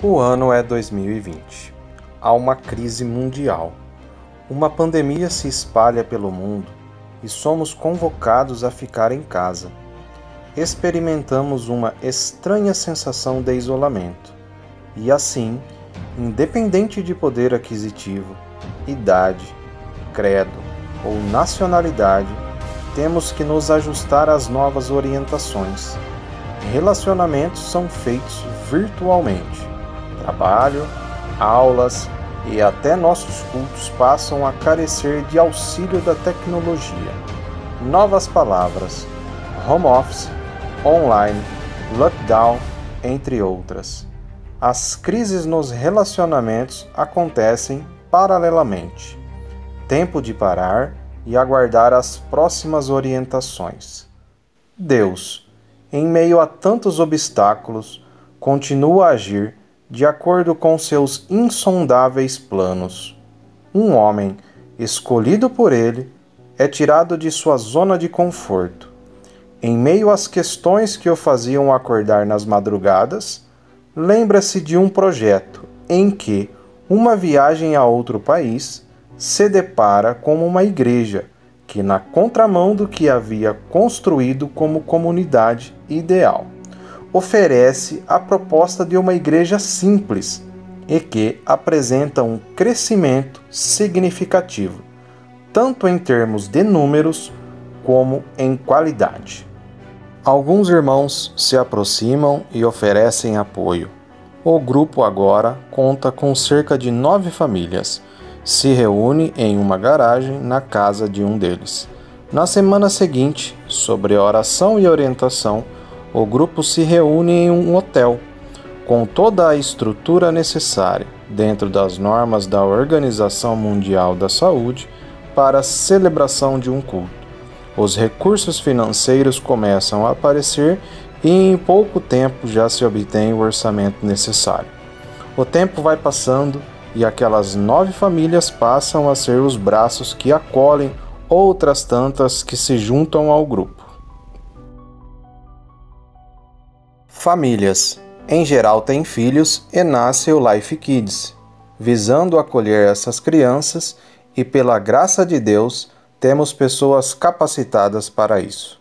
O ano é 2020. Há uma crise mundial. Uma pandemia se espalha pelo mundo e somos convocados a ficar em casa. Experimentamos uma estranha sensação de isolamento. E assim, independente de poder aquisitivo, idade, credo ou nacionalidade, temos que nos ajustar às novas orientações. Relacionamentos são feitos virtualmente. Trabalho, aulas e até nossos cultos passam a carecer de auxílio da tecnologia. Novas palavras: home office, online, lockdown, entre outras. As crises nos relacionamentos acontecem paralelamente. Tempo de parar e aguardar as próximas orientações. Deus, em meio a tantos obstáculos, continua a agir de acordo com seus insondáveis planos. Um homem, escolhido por ele, é tirado de sua zona de conforto. Em meio às questões que o faziam acordar nas madrugadas, lembra-se de um projeto em que uma viagem a outro país se depara com uma igreja que, na contramão do que havia construído como comunidade ideal, oferece a proposta de uma igreja simples e que apresenta um crescimento significativo, tanto em termos de números como em qualidade. Alguns irmãos se aproximam e oferecem apoio. O grupo agora conta com cerca de 9 famílias. Se reúne em uma garagem na casa de um deles. Na semana seguinte, sobre oração e orientação, o grupo se reúne em um hotel, com toda a estrutura necessária, dentro das normas da Organização Mundial da Saúde, para a celebração de um culto. Os recursos financeiros começam a aparecer e em pouco tempo já se obtém o orçamento necessário. O tempo vai passando e aquelas 9 famílias passam a ser os braços que acolhem outras tantas que se juntam ao grupo. Famílias, em geral, têm filhos e nasce o Life Kids, visando acolher essas crianças e, pela graça de Deus, temos pessoas capacitadas para isso.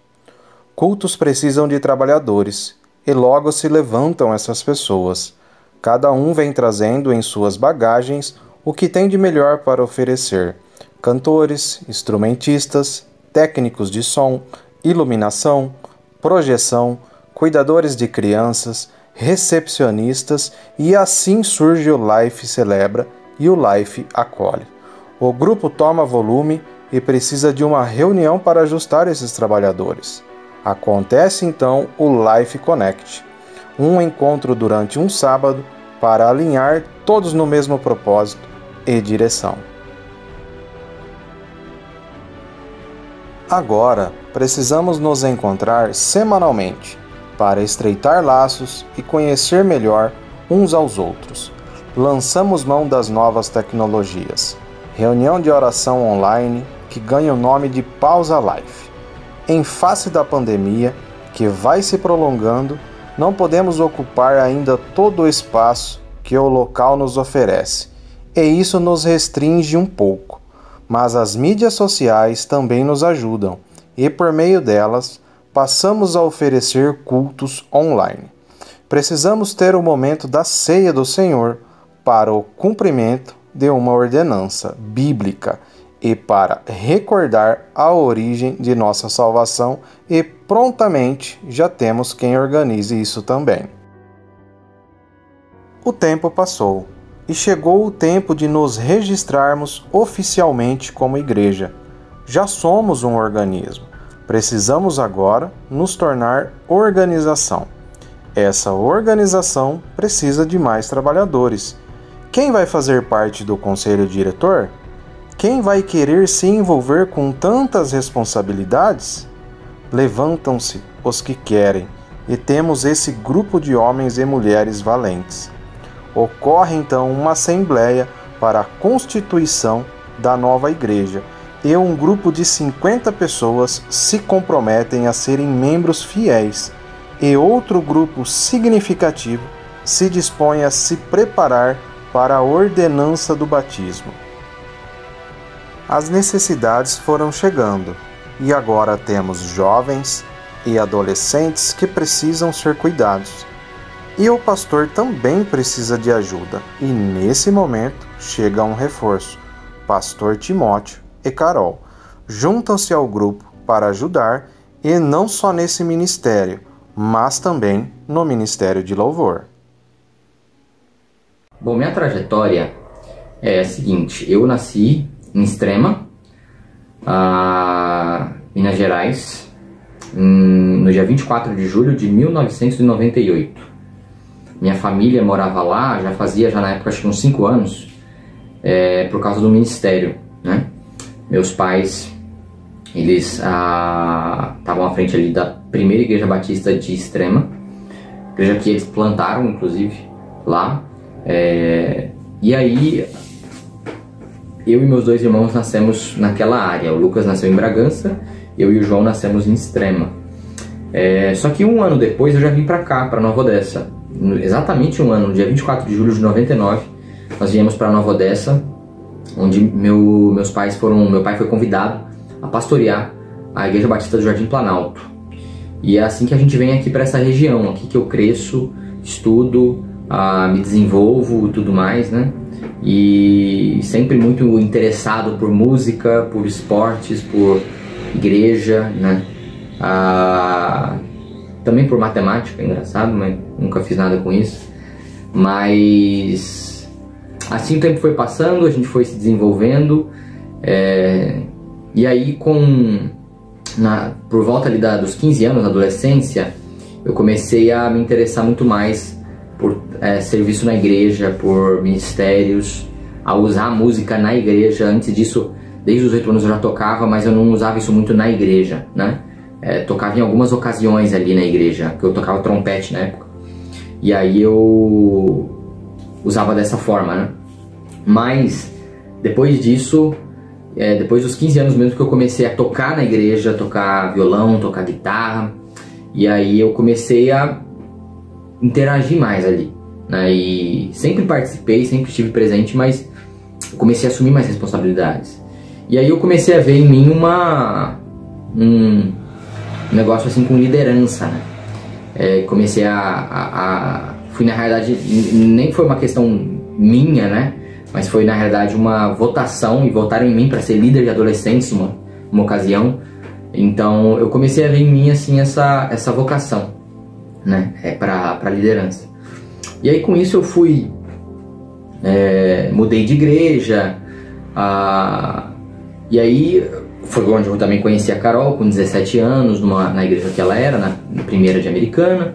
Cultos precisam de trabalhadores e logo se levantam essas pessoas. Cada um vem trazendo em suas bagagens o que tem de melhor para oferecer: cantores, instrumentistas, técnicos de som, iluminação, projeção, cuidadores de crianças, recepcionistas, e assim surge o Life Celebra e o Life Acolhe. O grupo toma volume e precisa de uma reunião para ajustar esses trabalhadores. Acontece então o Life Connect, um encontro durante um sábado para alinhar todos no mesmo propósito e direção. Agora, precisamos nos encontrar semanalmente para estreitar laços e conhecer melhor uns aos outros. Lançamos mão das novas tecnologias. Reunião de oração online que ganha o nome de Pausa Life. Em face da pandemia, que vai se prolongando, não podemos ocupar ainda todo o espaço que o local nos oferece, e isso nos restringe um pouco. Mas as mídias sociais também nos ajudam, e por meio delas, passamos a oferecer cultos online. Precisamos ter o momento da ceia do Senhor para o cumprimento de uma ordenança bíblica e para recordar a origem de nossa salvação, e prontamente já temos quem organize isso também. O tempo passou e chegou o tempo de nos registrarmos oficialmente como igreja. Já somos um organismo. Precisamos agora nos tornar organização. Essa organização precisa de mais trabalhadores. Quem vai fazer parte do conselho diretor? Quem vai querer se envolver com tantas responsabilidades? Levantam-se os que querem, e temos esse grupo de homens e mulheres valentes. Ocorre então uma assembleia para a constituição da nova igreja, e um grupo de 50 pessoas se comprometem a serem membros fiéis, e outro grupo significativo se dispõe a se preparar para a ordenança do batismo. As necessidades foram chegando e agora temos jovens e adolescentes que precisam ser cuidados. E o pastor também precisa de ajuda, e nesse momento chega um reforço. Pastor Timóteo e Carol juntam-se ao grupo para ajudar, e não só nesse ministério, mas também no ministério de louvor. Bom, minha trajetória é a seguinte: eu nasci em Extrema, Minas Gerais, no dia 24 de julho de 1998. Minha família morava lá, já na época acho que uns 5 anos, por causa do ministério, né? Meus pais, eles estavam à frente ali da primeira igreja batista de Extrema, igreja que eles plantaram, inclusive, lá. E aí, eu e meus 2 irmãos nascemos naquela área. O Lucas nasceu em Bragança, eu e o João nascemos em Extrema. Só que um ano depois eu já vim pra cá, pra Nova Odessa. Exatamente um ano, no dia 24 de julho de 99, nós viemos pra Nova Odessa, onde meu pai foi convidado a pastorear a Igreja Batista do Jardim Planalto. E é assim que a gente vem aqui para essa região, aqui que eu cresço, estudo, me desenvolvo e tudo mais, né? E sempre muito interessado por música, por esportes, por igreja, né? Também por matemática, engraçado, mas nunca fiz nada com isso. Mas assim o tempo foi passando, a gente foi se desenvolvendo, e aí por volta ali dos 15 anos, na adolescência, eu comecei a me interessar muito mais por serviço na igreja, por ministérios, a usar a música na igreja. Antes disso, desde os 8 anos eu já tocava, mas eu não usava isso muito na igreja, né? Tocava em algumas ocasiões ali na igreja, que eu tocava trompete na época, e aí eu usava dessa forma, né? Mas depois disso, depois dos 15 anos mesmo, que eu comecei a tocar na igreja, tocar violão, tocar guitarra, e aí eu comecei a interagir mais ali, né? E sempre participei, sempre estive presente, mas eu comecei a assumir mais responsabilidades. E aí eu comecei a ver em mim um negócio assim com liderança, né? Comecei fui, na realidade, nem foi uma questão minha, né? Mas foi, na realidade, uma votação, e votaram em mim para ser líder de adolescentes uma ocasião. Então eu comecei a ver em mim assim essa vocação, né? Para liderança. E aí com isso eu fui, mudei de igreja, e aí foi onde eu também conheci a Carol, com 17 anos, na igreja que ela era, na primeira de Americana.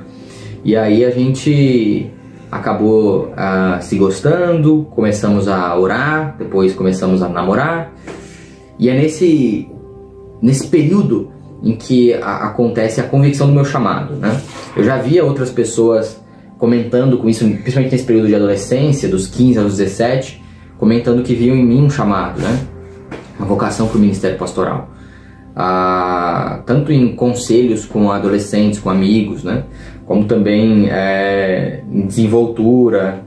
E aí a gente acabou se gostando, começamos a orar, depois começamos a namorar. E é nesse período em que acontece a convicção do meu chamado, né? Eu já via outras pessoas comentando com isso, principalmente nesse período de adolescência, dos 15 aos 17, comentando que viam em mim um chamado, né? Uma vocação para o ministério pastoral. Tanto em conselhos com adolescentes, com amigos, né? Como também em desenvoltura,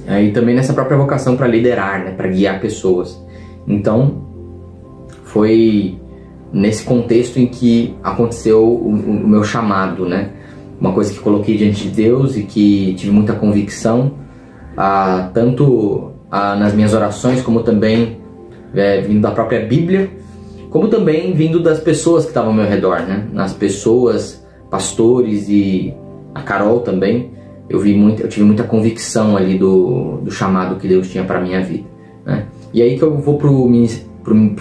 e também nessa própria vocação para liderar, né? Para guiar pessoas. Então, foi nesse contexto em que aconteceu o meu chamado, né? Uma coisa que coloquei diante de Deus e que tive muita convicção, tanto nas minhas orações, como também vindo da própria Bíblia, como também vindo das pessoas que estavam ao meu redor, né? Nas pessoas, pastores, e a Carol também, eu tive muita convicção ali do chamado que Deus tinha para minha vida, né? E aí que eu vou pro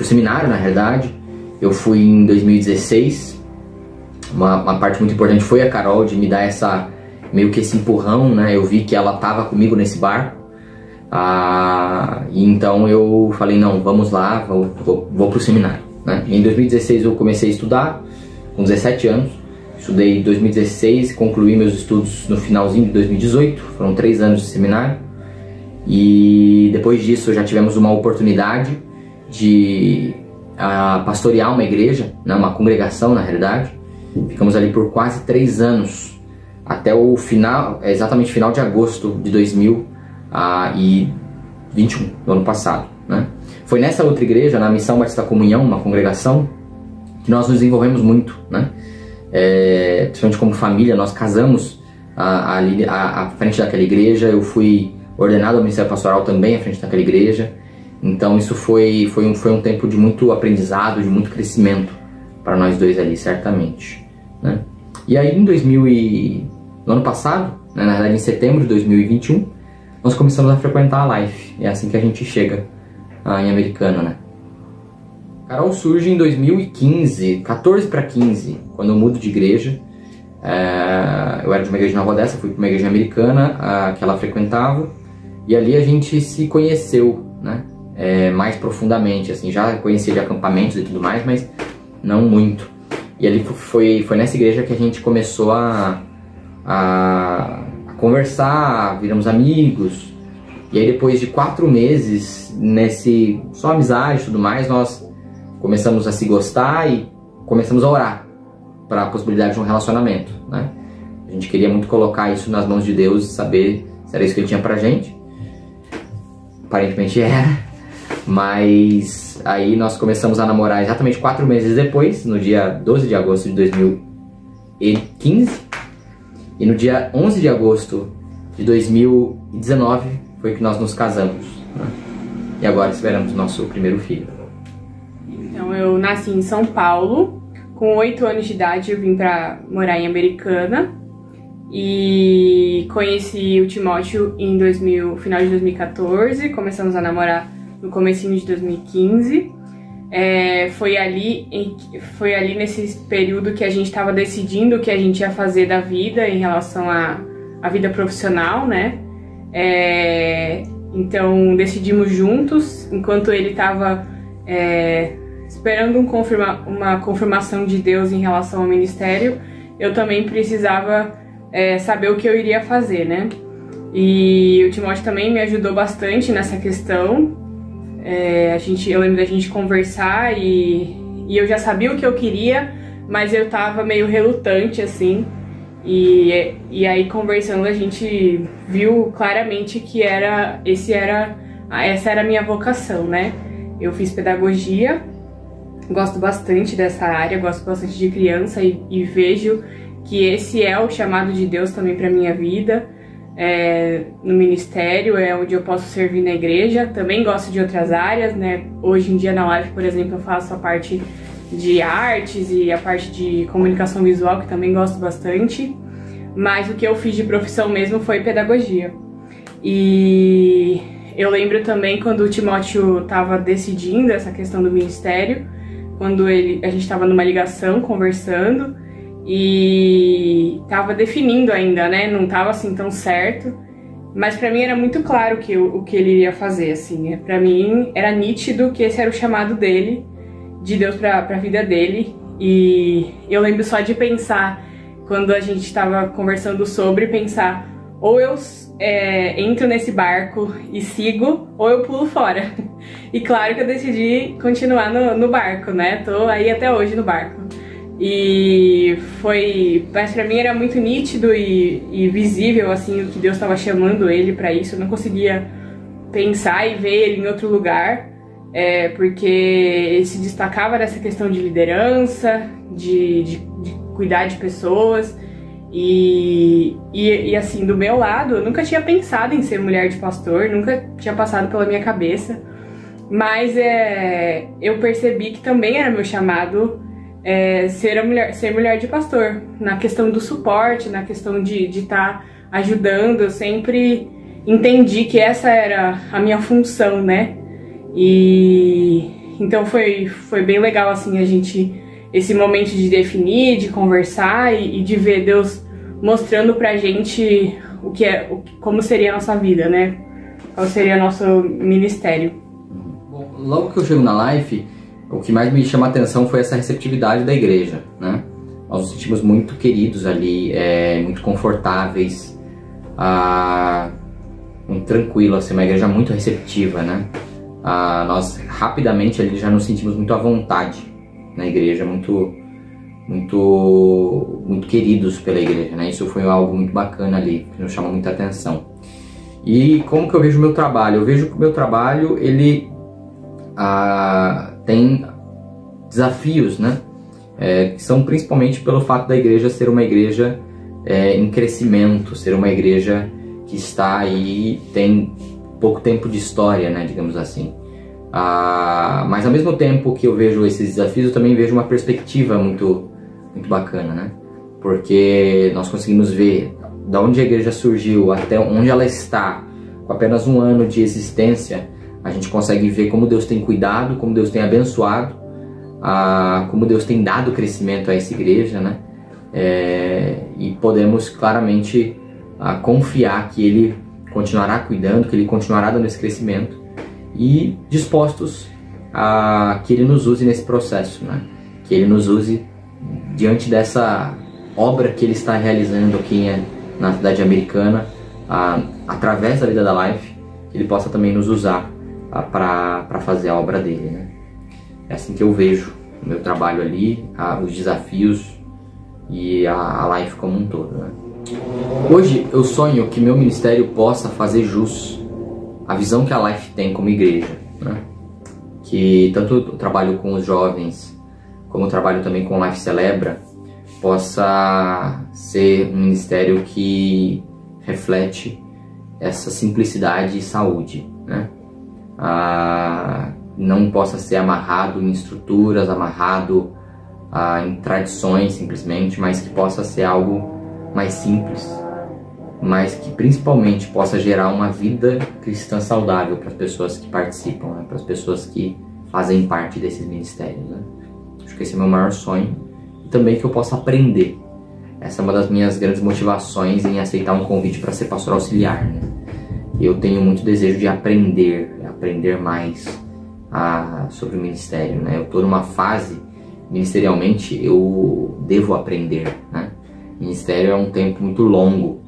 seminário, na realidade. Eu fui em 2016. Uma parte muito importante foi a Carol, de me dar meio que esse empurrão, né? Eu vi que ela estava comigo nesse barco. E então eu falei, não, vamos lá, vou pro seminário, né? Em 2016 eu comecei a estudar, com 17 anos. Estudei em 2016, concluí meus estudos no finalzinho de 2018. Foram 3 anos de seminário. E depois disso já tivemos uma oportunidade de pastorear uma igreja, né? Uma congregação, na realidade. Ficamos ali por quase 3 anos até o final, exatamente final de agosto de 2021, do ano passado, né? Foi nessa outra igreja, na Missão Batista Comunhão, uma congregação, que nós nos desenvolvemos muito, né? Principalmente como família, nós casamos à frente daquela igreja. Eu fui ordenado ao ministério pastoral também à frente daquela igreja. Então isso foi um tempo de muito aprendizado, de muito crescimento para nós dois ali, certamente, né? E aí no ano passado, né, na verdade em setembro de 2021, nós começamos a frequentar a Life. É assim que a gente chega em Americana, né? Carol surge em 2015, 14 para 15, quando eu mudo de igreja. Eu era de uma igreja de Nova Odessa, fui para uma igreja americana que ela frequentava, e ali a gente se conheceu, né? Mais profundamente, assim, já conhecia de acampamentos e tudo mais, mas não muito. E ali foi nessa igreja que a gente começou a conversar, viramos amigos. E aí depois de 4 meses, só amizade e tudo mais, nós começamos a se gostar e começamos a orar para a possibilidade de um relacionamento, né? A gente queria muito colocar isso nas mãos de Deus e saber se era isso que Ele tinha pra gente. Aparentemente era. Mas aí nós começamos a namorar exatamente 4 meses depois, no dia 12 de agosto de 2015. E no dia 11 de agosto de 2019 foi que nós nos casamos, né? E agora esperamos nosso primeiro filho. Então eu nasci em São Paulo. Com 8 anos de idade eu vim para morar em Americana. E conheci o Timóteo em final de 2014. Começamos a namorar no comecinho de 2015. Foi ali nesse período que a gente estava decidindo o que a gente ia fazer da vida em relação à vida profissional, né? Então decidimos juntos, enquanto ele estava esperando uma confirmação de Deus em relação ao ministério, eu também precisava saber o que eu iria fazer, né? E o Timóteo também me ajudou bastante nessa questão. Eu lembro da gente conversar e eu já sabia o que eu queria, mas eu tava meio relutante, assim. E aí, conversando, a gente viu claramente que essa era a minha vocação, né? Eu fiz pedagogia, gosto bastante dessa área, gosto bastante de criança e vejo que esse é o chamado de Deus também para minha vida. No ministério, onde eu posso servir na igreja. Também gosto de outras áreas, né? Hoje em dia na Life, por exemplo, eu faço a parte de artes e a parte de comunicação visual, que também gosto bastante. Mas o que eu fiz de profissão mesmo foi pedagogia. E eu lembro também quando o Timóteo estava decidindo essa questão do ministério, quando a gente estava numa ligação conversando e tava definindo ainda, né? Não tava assim tão certo, mas pra mim era muito claro o que ele iria fazer, assim. Pra mim era nítido que esse era o chamado dele, de Deus pra vida dele. E eu lembro só de pensar, quando a gente tava conversando sobre, pensar, ou eu entro nesse barco e sigo, ou eu pulo fora. E claro que eu decidi continuar no barco, né? Tô aí até hoje no barco. Mas pra mim era muito nítido e visível, assim, o que Deus estava chamando ele pra isso. Eu não conseguia pensar e ver ele em outro lugar, porque ele se destacava dessa questão de liderança, de cuidar de pessoas. E assim, do meu lado, eu nunca tinha pensado em ser mulher de pastor, nunca tinha passado pela minha cabeça. Mas eu percebi que também era meu chamado ser mulher de pastor, na questão do suporte, na questão de estar ajudando. Eu sempre entendi que essa era a minha função, né? E então foi bem legal, assim, esse momento de definir, de conversar e de ver Deus mostrando pra gente como seria a nossa vida, né? Qual seria nosso ministério. Bom, logo que eu chego na Life, o que mais me chama a atenção foi essa receptividade da igreja, né? Nós nos sentimos muito queridos ali, muito confortáveis, muito tranquilo, assim, uma igreja muito receptiva, né? Nós rapidamente ali já nos sentimos muito à vontade na igreja, muito muito queridos pela igreja, né? Isso foi algo muito bacana ali, que nos chamou muita atenção. E como que eu vejo o meu trabalho? Eu vejo que o meu trabalho, ele tem desafios, né? Que são principalmente pelo fato da igreja ser uma igreja em crescimento, ser uma igreja que está aí, tem pouco tempo de história, né, digamos assim. Mas ao mesmo tempo que eu vejo esses desafios, eu também vejo uma perspectiva muito bacana, né? Porque nós conseguimos ver da onde a igreja surgiu até onde ela está, com apenas um ano de existência. A gente consegue ver como Deus tem cuidado, como Deus tem abençoado, como Deus tem dado crescimento a essa igreja, né? E podemos claramente confiar que Ele continuará cuidando, que Ele continuará dando esse crescimento, e dispostos a que Ele nos use nesse processo, né? Que Ele nos use diante dessa obra que Ele está realizando aqui na cidade americana, através da vida da Life, que Ele possa também nos usar para fazer a obra dele, né? É assim que eu vejo o meu trabalho ali, os desafios e a Life como um todo, né? Hoje eu sonho que meu ministério possa fazer jus à visão que a Life tem como igreja, né? Que tanto o trabalho com os jovens, como o trabalho também com a Life Celebra, possa ser um ministério que reflete essa simplicidade e saúde, né? Não possa ser amarrado em estruturas, amarrado em tradições simplesmente, mas que possa ser algo mais simples, mas que principalmente possa gerar uma vida cristã saudável para as pessoas que participam, né? Para as pessoas que fazem parte desses ministérios, né? Acho que esse é o meu maior sonho, e também que eu possa aprender. Essa é uma das minhas grandes motivações em aceitar um convite para ser pastor auxiliar, né? Eu tenho muito desejo de aprender mais sobre o ministério, né? Eu estou numa fase, ministerialmente, eu devo aprender, né? Ministério é um tempo muito longo,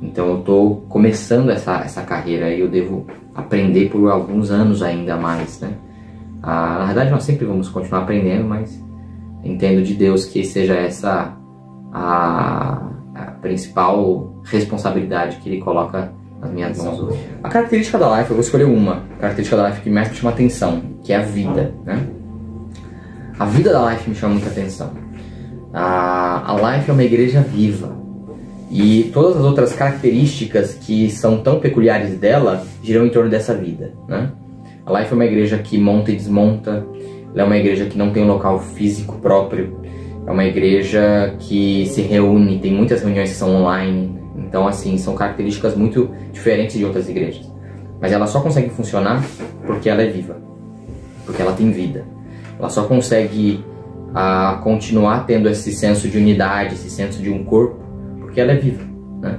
então eu estou começando essa carreira e eu devo aprender por alguns anos ainda mais, né? Na verdade, nós sempre vamos continuar aprendendo, mas entendo de Deus que seja essa a principal responsabilidade que Ele coloca nas minhas mãos hoje. A característica da Life, eu vou escolher uma característica da Life que mais me chama atenção, que é a vida, né? A vida da Life me chama muita atenção. A Life é uma igreja viva, e todas as outras características que são tão peculiares dela giram em torno dessa vida, né? A Life é uma igreja que monta e desmonta, ela é uma igreja que não tem um local físico próprio, é uma igreja que se reúne, tem muitas reuniões que são online. Então, assim, são características muito diferentes de outras igrejas. Mas ela só consegue funcionar porque ela é viva, porque ela tem vida. Ela só consegue continuar tendo esse senso de unidade, esse senso de um corpo, porque ela é viva, né?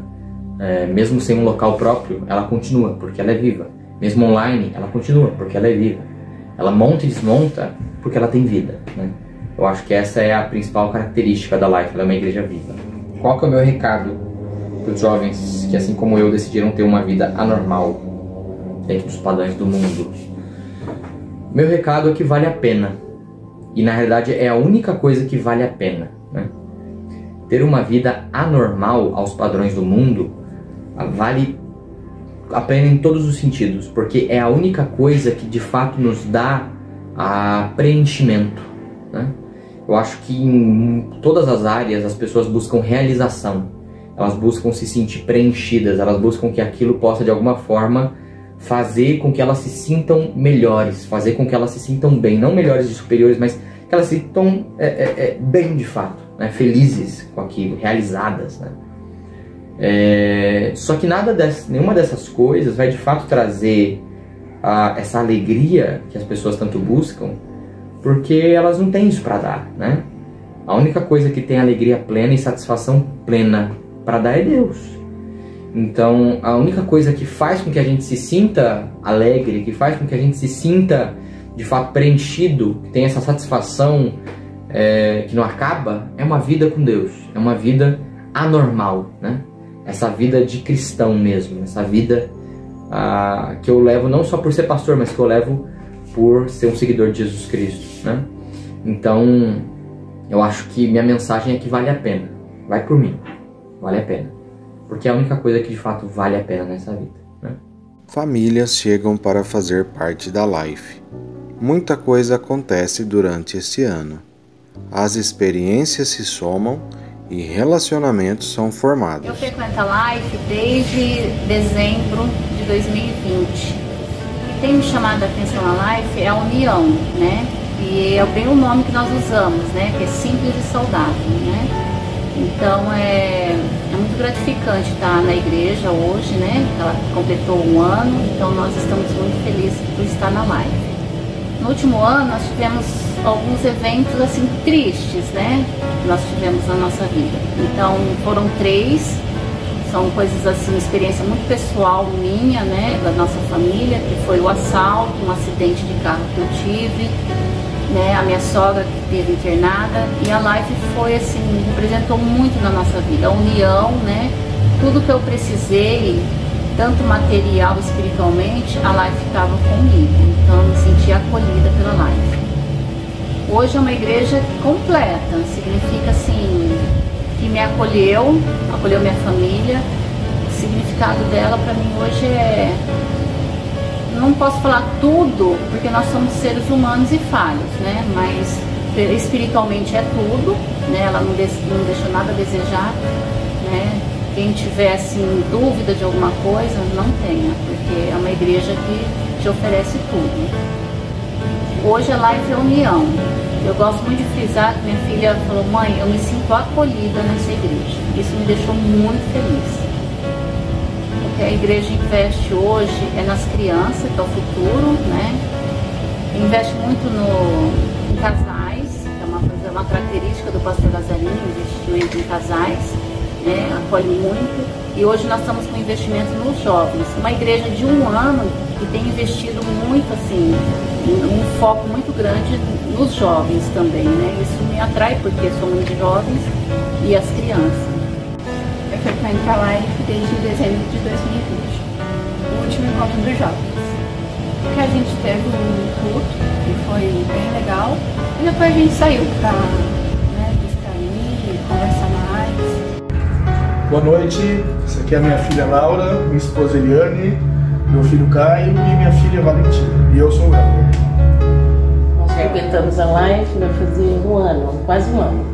Mesmo sem um local próprio, ela continua, porque ela é viva. Mesmo online, ela continua, porque ela é viva. Ela monta e desmonta porque ela tem vida, né? Eu acho que essa é a principal característica da Life, ela é uma igreja viva. Qual que é o meu recado para os jovens que, assim como eu, decidiram ter uma vida anormal dentro dos padrões do mundo? Meu recado é que vale a pena. E na realidade é a única coisa que vale a pena, né? Ter uma vida anormal aos padrões do mundo vale a pena em todos os sentidos, porque é a única coisa que de fato nos dá preenchimento, né? Eu acho que em todas as áreas as pessoas buscam realização, elas buscam se sentir preenchidas, elas buscam que aquilo possa de alguma forma fazer com que elas se sintam melhores, fazer com que elas se sintam bem, não melhores e superiores, mas que elas se sintam bem de fato, né? Felizes com aquilo, realizadas, né? Só que nenhuma dessas coisas vai de fato trazer essa alegria que as pessoas tanto buscam, porque elas não têm isso para dar, né? A única coisa que tem alegria plena e satisfação plena para dar é Deus. Então, a única coisa que faz com que a gente se sinta alegre, que faz com que a gente se sinta de fato preenchido, que tem essa satisfação que não acaba, é uma vida com Deus, é uma vida anormal, né? Essa vida de cristão mesmo, essa vida que eu levo não só por ser pastor, mas que eu levo por ser um seguidor de Jesus Cristo, né? Então, eu acho que minha mensagem é que vale a pena. Vai por mim, vale a pena. Porque é a única coisa que de fato vale a pena nessa vida, né? Famílias chegam para fazer parte da Life. Muita coisa acontece durante este ano. As experiências se somam e relacionamentos são formados. Eu frequento a Life desde dezembro de 2020. O que tem me chamado a atenção na Life é a união, né? E é bem o nome que nós usamos, né? Que é simples e saudável, né? Então é muito gratificante estar na igreja hoje, né? Ela completou 1 ano, então nós estamos muito felizes por estar na Life. No último ano nós tivemos alguns eventos assim tristes, né? Que nós tivemos na nossa vida. Então foram 3, são coisas assim, experiência muito pessoal minha, né? Da nossa família, que foi o assalto, um acidente de carro que eu tive, né? A minha sogra que esteve internada, e a Life foi assim, representou muito na nossa vida, a união, né? Tudo que eu precisei, tanto material, espiritualmente, a Life estava comigo, então eu me senti acolhida pela Life. Hoje é uma igreja completa, significa assim, que me acolheu minha família. O significado dela para mim hoje é, não posso falar tudo, porque nós somos seres humanos e falhos, né? Mas espiritualmente é tudo, né? Ela não deixou nada a desejar, né? Quem tiver assim, dúvida de alguma coisa, não tenha, porque é uma igreja que te oferece tudo. Hoje a Life é união. Eu gosto muito de frisar que minha filha falou: mãe, eu me sinto acolhida nessa igreja. Isso me deixou muito feliz. O que a igreja investe hoje é nas crianças, que é o futuro, né? Investe muito em casais, que é uma característica do pastor Lazarino, investimento em casais, né? Acolhe muito. E hoje nós estamos com investimento nos jovens. Uma igreja de 1 ano que tem investido muito, assim, um foco muito grande nos jovens também, né? Isso me atrai porque sou muito de jovens e as crianças. Eu frequento a Life desde dezembro de 2020, o último encontro dos jovens. Que a gente teve um culto que foi bem legal e depois a gente saiu para, né, distrair, conversar mais. Boa noite, essa aqui é a minha filha Laura, minha esposa Eliane, meu filho Caio e minha filha Valentina. E eu sou o Helder. Nós frequentamos a Life vai fazer 1 ano, quase 1 ano.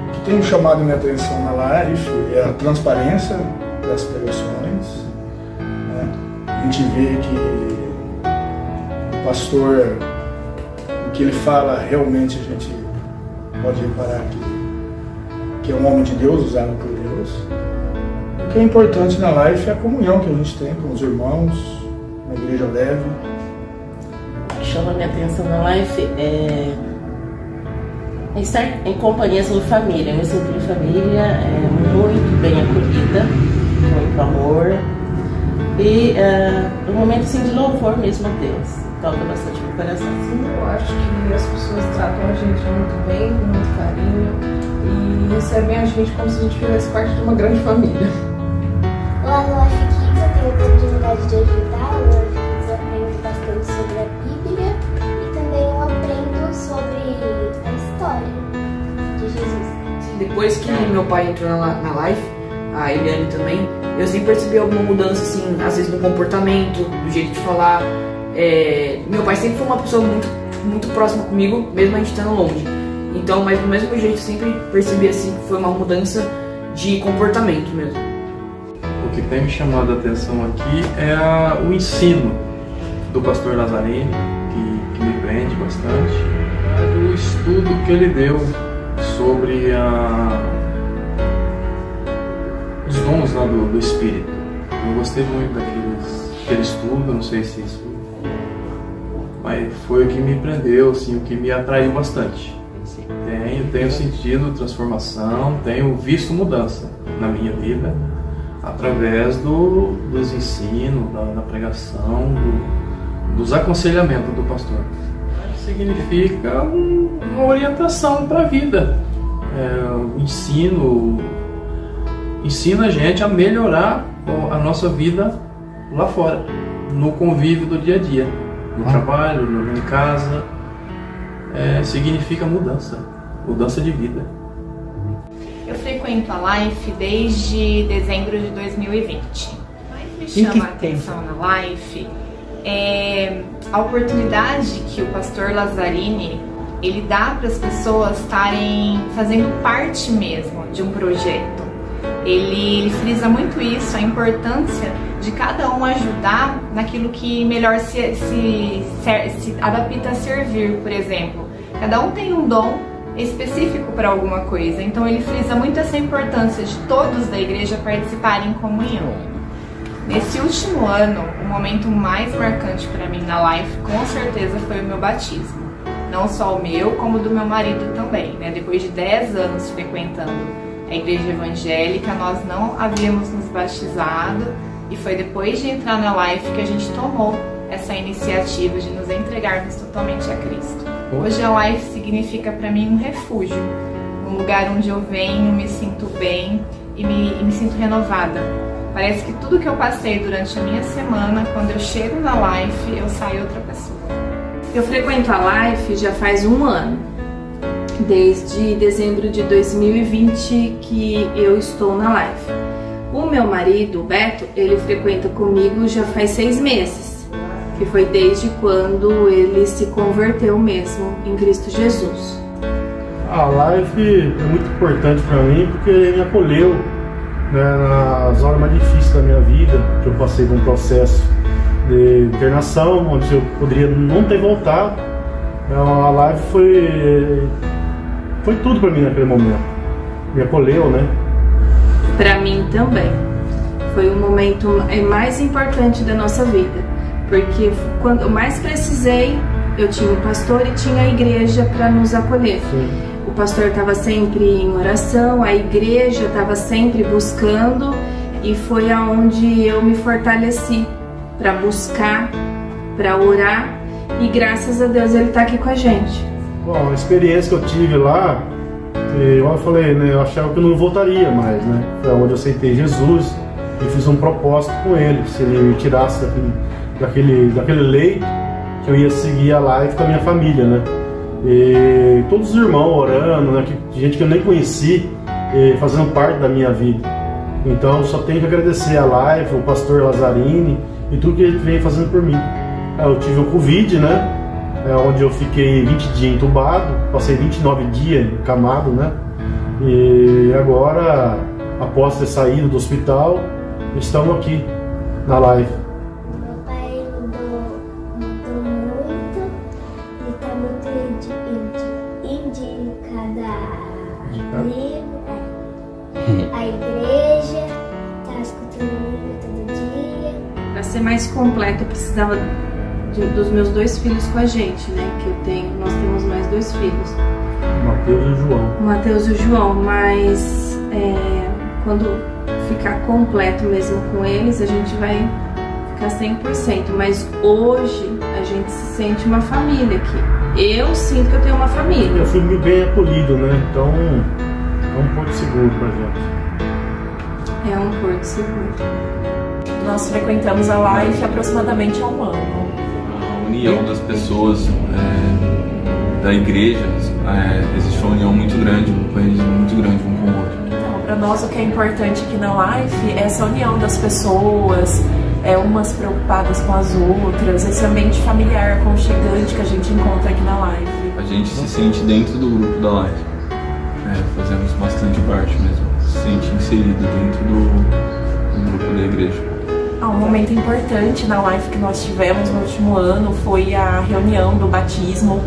O que tem chamado minha atenção na Life é a transparência das pregações, né? A gente vê que o pastor, o que ele fala, realmente a gente pode reparar que é um homem de Deus, usado por Deus. O que é importante na Life é a comunhão que a gente tem com os irmãos, na igreja leve. O que chama minha atenção na Life é estar em companhia de família. Eu me sinto em família, muito bem acolhida, com muito amor. E um momento assim, de louvor mesmo a Deus. Toca bastante meu coração. Eu acho que as pessoas tratam a gente muito bem, com muito carinho, e recebem a gente como se a gente fizesse parte de uma grande família. Lá no Life Kids eu tenho a oportunidade de ajudar, eu aprendo bastante sobre a Bíblia e também eu aprendo sobre a história de Jesus. Depois que meu pai entrou na Life, a Eliane também, eu sempre percebi alguma mudança, assim, às vezes no comportamento, do jeito de falar. Meu pai sempre foi uma pessoa muito próxima comigo, mesmo a gente estando longe. Então, mas do mesmo jeito, sempre percebi assim que foi uma mudança de comportamento mesmo. O que tem me chamado a atenção aqui é o ensino do pastor Lazarino, que me prende bastante. O estudo que ele deu sobre os dons lá do Espírito. Eu gostei muito daquele estudo, não sei se isso, mas foi o que me prendeu, assim, o que me atraiu bastante. Tenho sentido transformação, tenho visto mudança na minha vida através dos ensinos, da pregação, dos aconselhamentos do pastor. Significa uma orientação para a vida. O ensina a gente a melhorar a nossa vida lá fora, no convívio do dia a dia, no trabalho, em casa. Significa mudança. mudança de vida. Eu frequento a Life desde dezembro de 2020. O que me chama a atenção na Life é a oportunidade que o pastor Lazzarini ele dá para as pessoas estarem fazendo parte mesmo de um projeto. Ele frisa muito isso, a importância de cada um ajudar naquilo que melhor se adapta a servir, por exemplo. Cada um tem um dom específico para alguma coisa, então ele frisa muito essa importância de todos da igreja participarem em comunhão. Nesse último ano, o momento mais marcante para mim na Life, com certeza, foi o meu batismo. Não só o meu, como do meu marido também, né? Depois de 10 anos frequentando a igreja evangélica, nós não havíamos nos batizado e foi depois de entrar na Life que a gente tomou essa iniciativa de nos entregarmos totalmente a Cristo. Hoje a Life significa para mim um refúgio, um lugar onde eu venho, me sinto bem e me sinto renovada. Parece que tudo que eu passei durante a minha semana, quando eu chego na Life, eu saio outra pessoa. Eu frequento a Life já faz um ano, desde dezembro de 2020 que eu estou na Life. O meu marido, o Beto, ele frequenta comigo já faz 6 meses, que foi desde quando ele se converteu mesmo em Cristo Jesus. A Life é muito importante para mim porque ele me acolheu, né, nas horas mais difíceis da minha vida, que eu passei por um processo de internação, onde eu poderia não ter voltado. A Life foi tudo para mim naquele momento. Me acolheu, né? Para mim também. Foi o momento mais importante da nossa vida, porque quando eu mais precisei, eu tinha o pastor e tinha a igreja para nos acolher. Sim. O pastor estava sempre em oração, a igreja estava sempre buscando, e foi aonde eu me fortaleci para buscar, para orar, e graças a Deus ele está aqui com a gente. Bom, a experiência que eu tive lá, igual eu falei, né, eu achava que eu não voltaria mais, né? Foi onde eu aceitei Jesus e fiz um propósito com ele, se ele me tirasse daquele leito, que eu ia seguir a Life com a minha família, né? E todos os irmãos orando, né? Gente que eu nem conheci, fazendo parte da minha vida. Então eu só tenho que agradecer a Life, o pastor Lazzarini e tudo que ele vem fazendo por mim. Eu tive o Covid, né? Onde eu fiquei 20 dias entubado, passei 29 dias encamado, né? E agora, após ter saído do hospital, estamos aqui na Life. Meu pai mudou muito, ele está muito indicado a igreja, está escutando muito todo dia. Para ser mais completo, eu precisava dos meus 2 filhos com a gente, né? Nós temos mais 2 filhos. Mateus e o João. Mateus e o João, mas quando ficar completo mesmo com eles, a gente vai ficar 100%. Mas hoje a gente se sente uma família aqui. Eu sinto que eu tenho uma família. Eu fui bem acolhido, né? Então é um porto seguro pra gente. É um porto seguro. Nós frequentamos a Life aproximadamente há um ano. A união das pessoas da igreja, existe uma união muito grande, um conhecimento muito grande um com o outro. Então, para nós o que é importante aqui na Life é essa união das pessoas, umas preocupadas com as outras, esse ambiente familiar aconchegante que a gente encontra aqui na Life. A gente se sente dentro do grupo da Life, fazemos bastante parte mesmo, se sente inserido dentro do grupo da igreja. Um momento importante na Life que nós tivemos no último ano foi a reunião do batismo.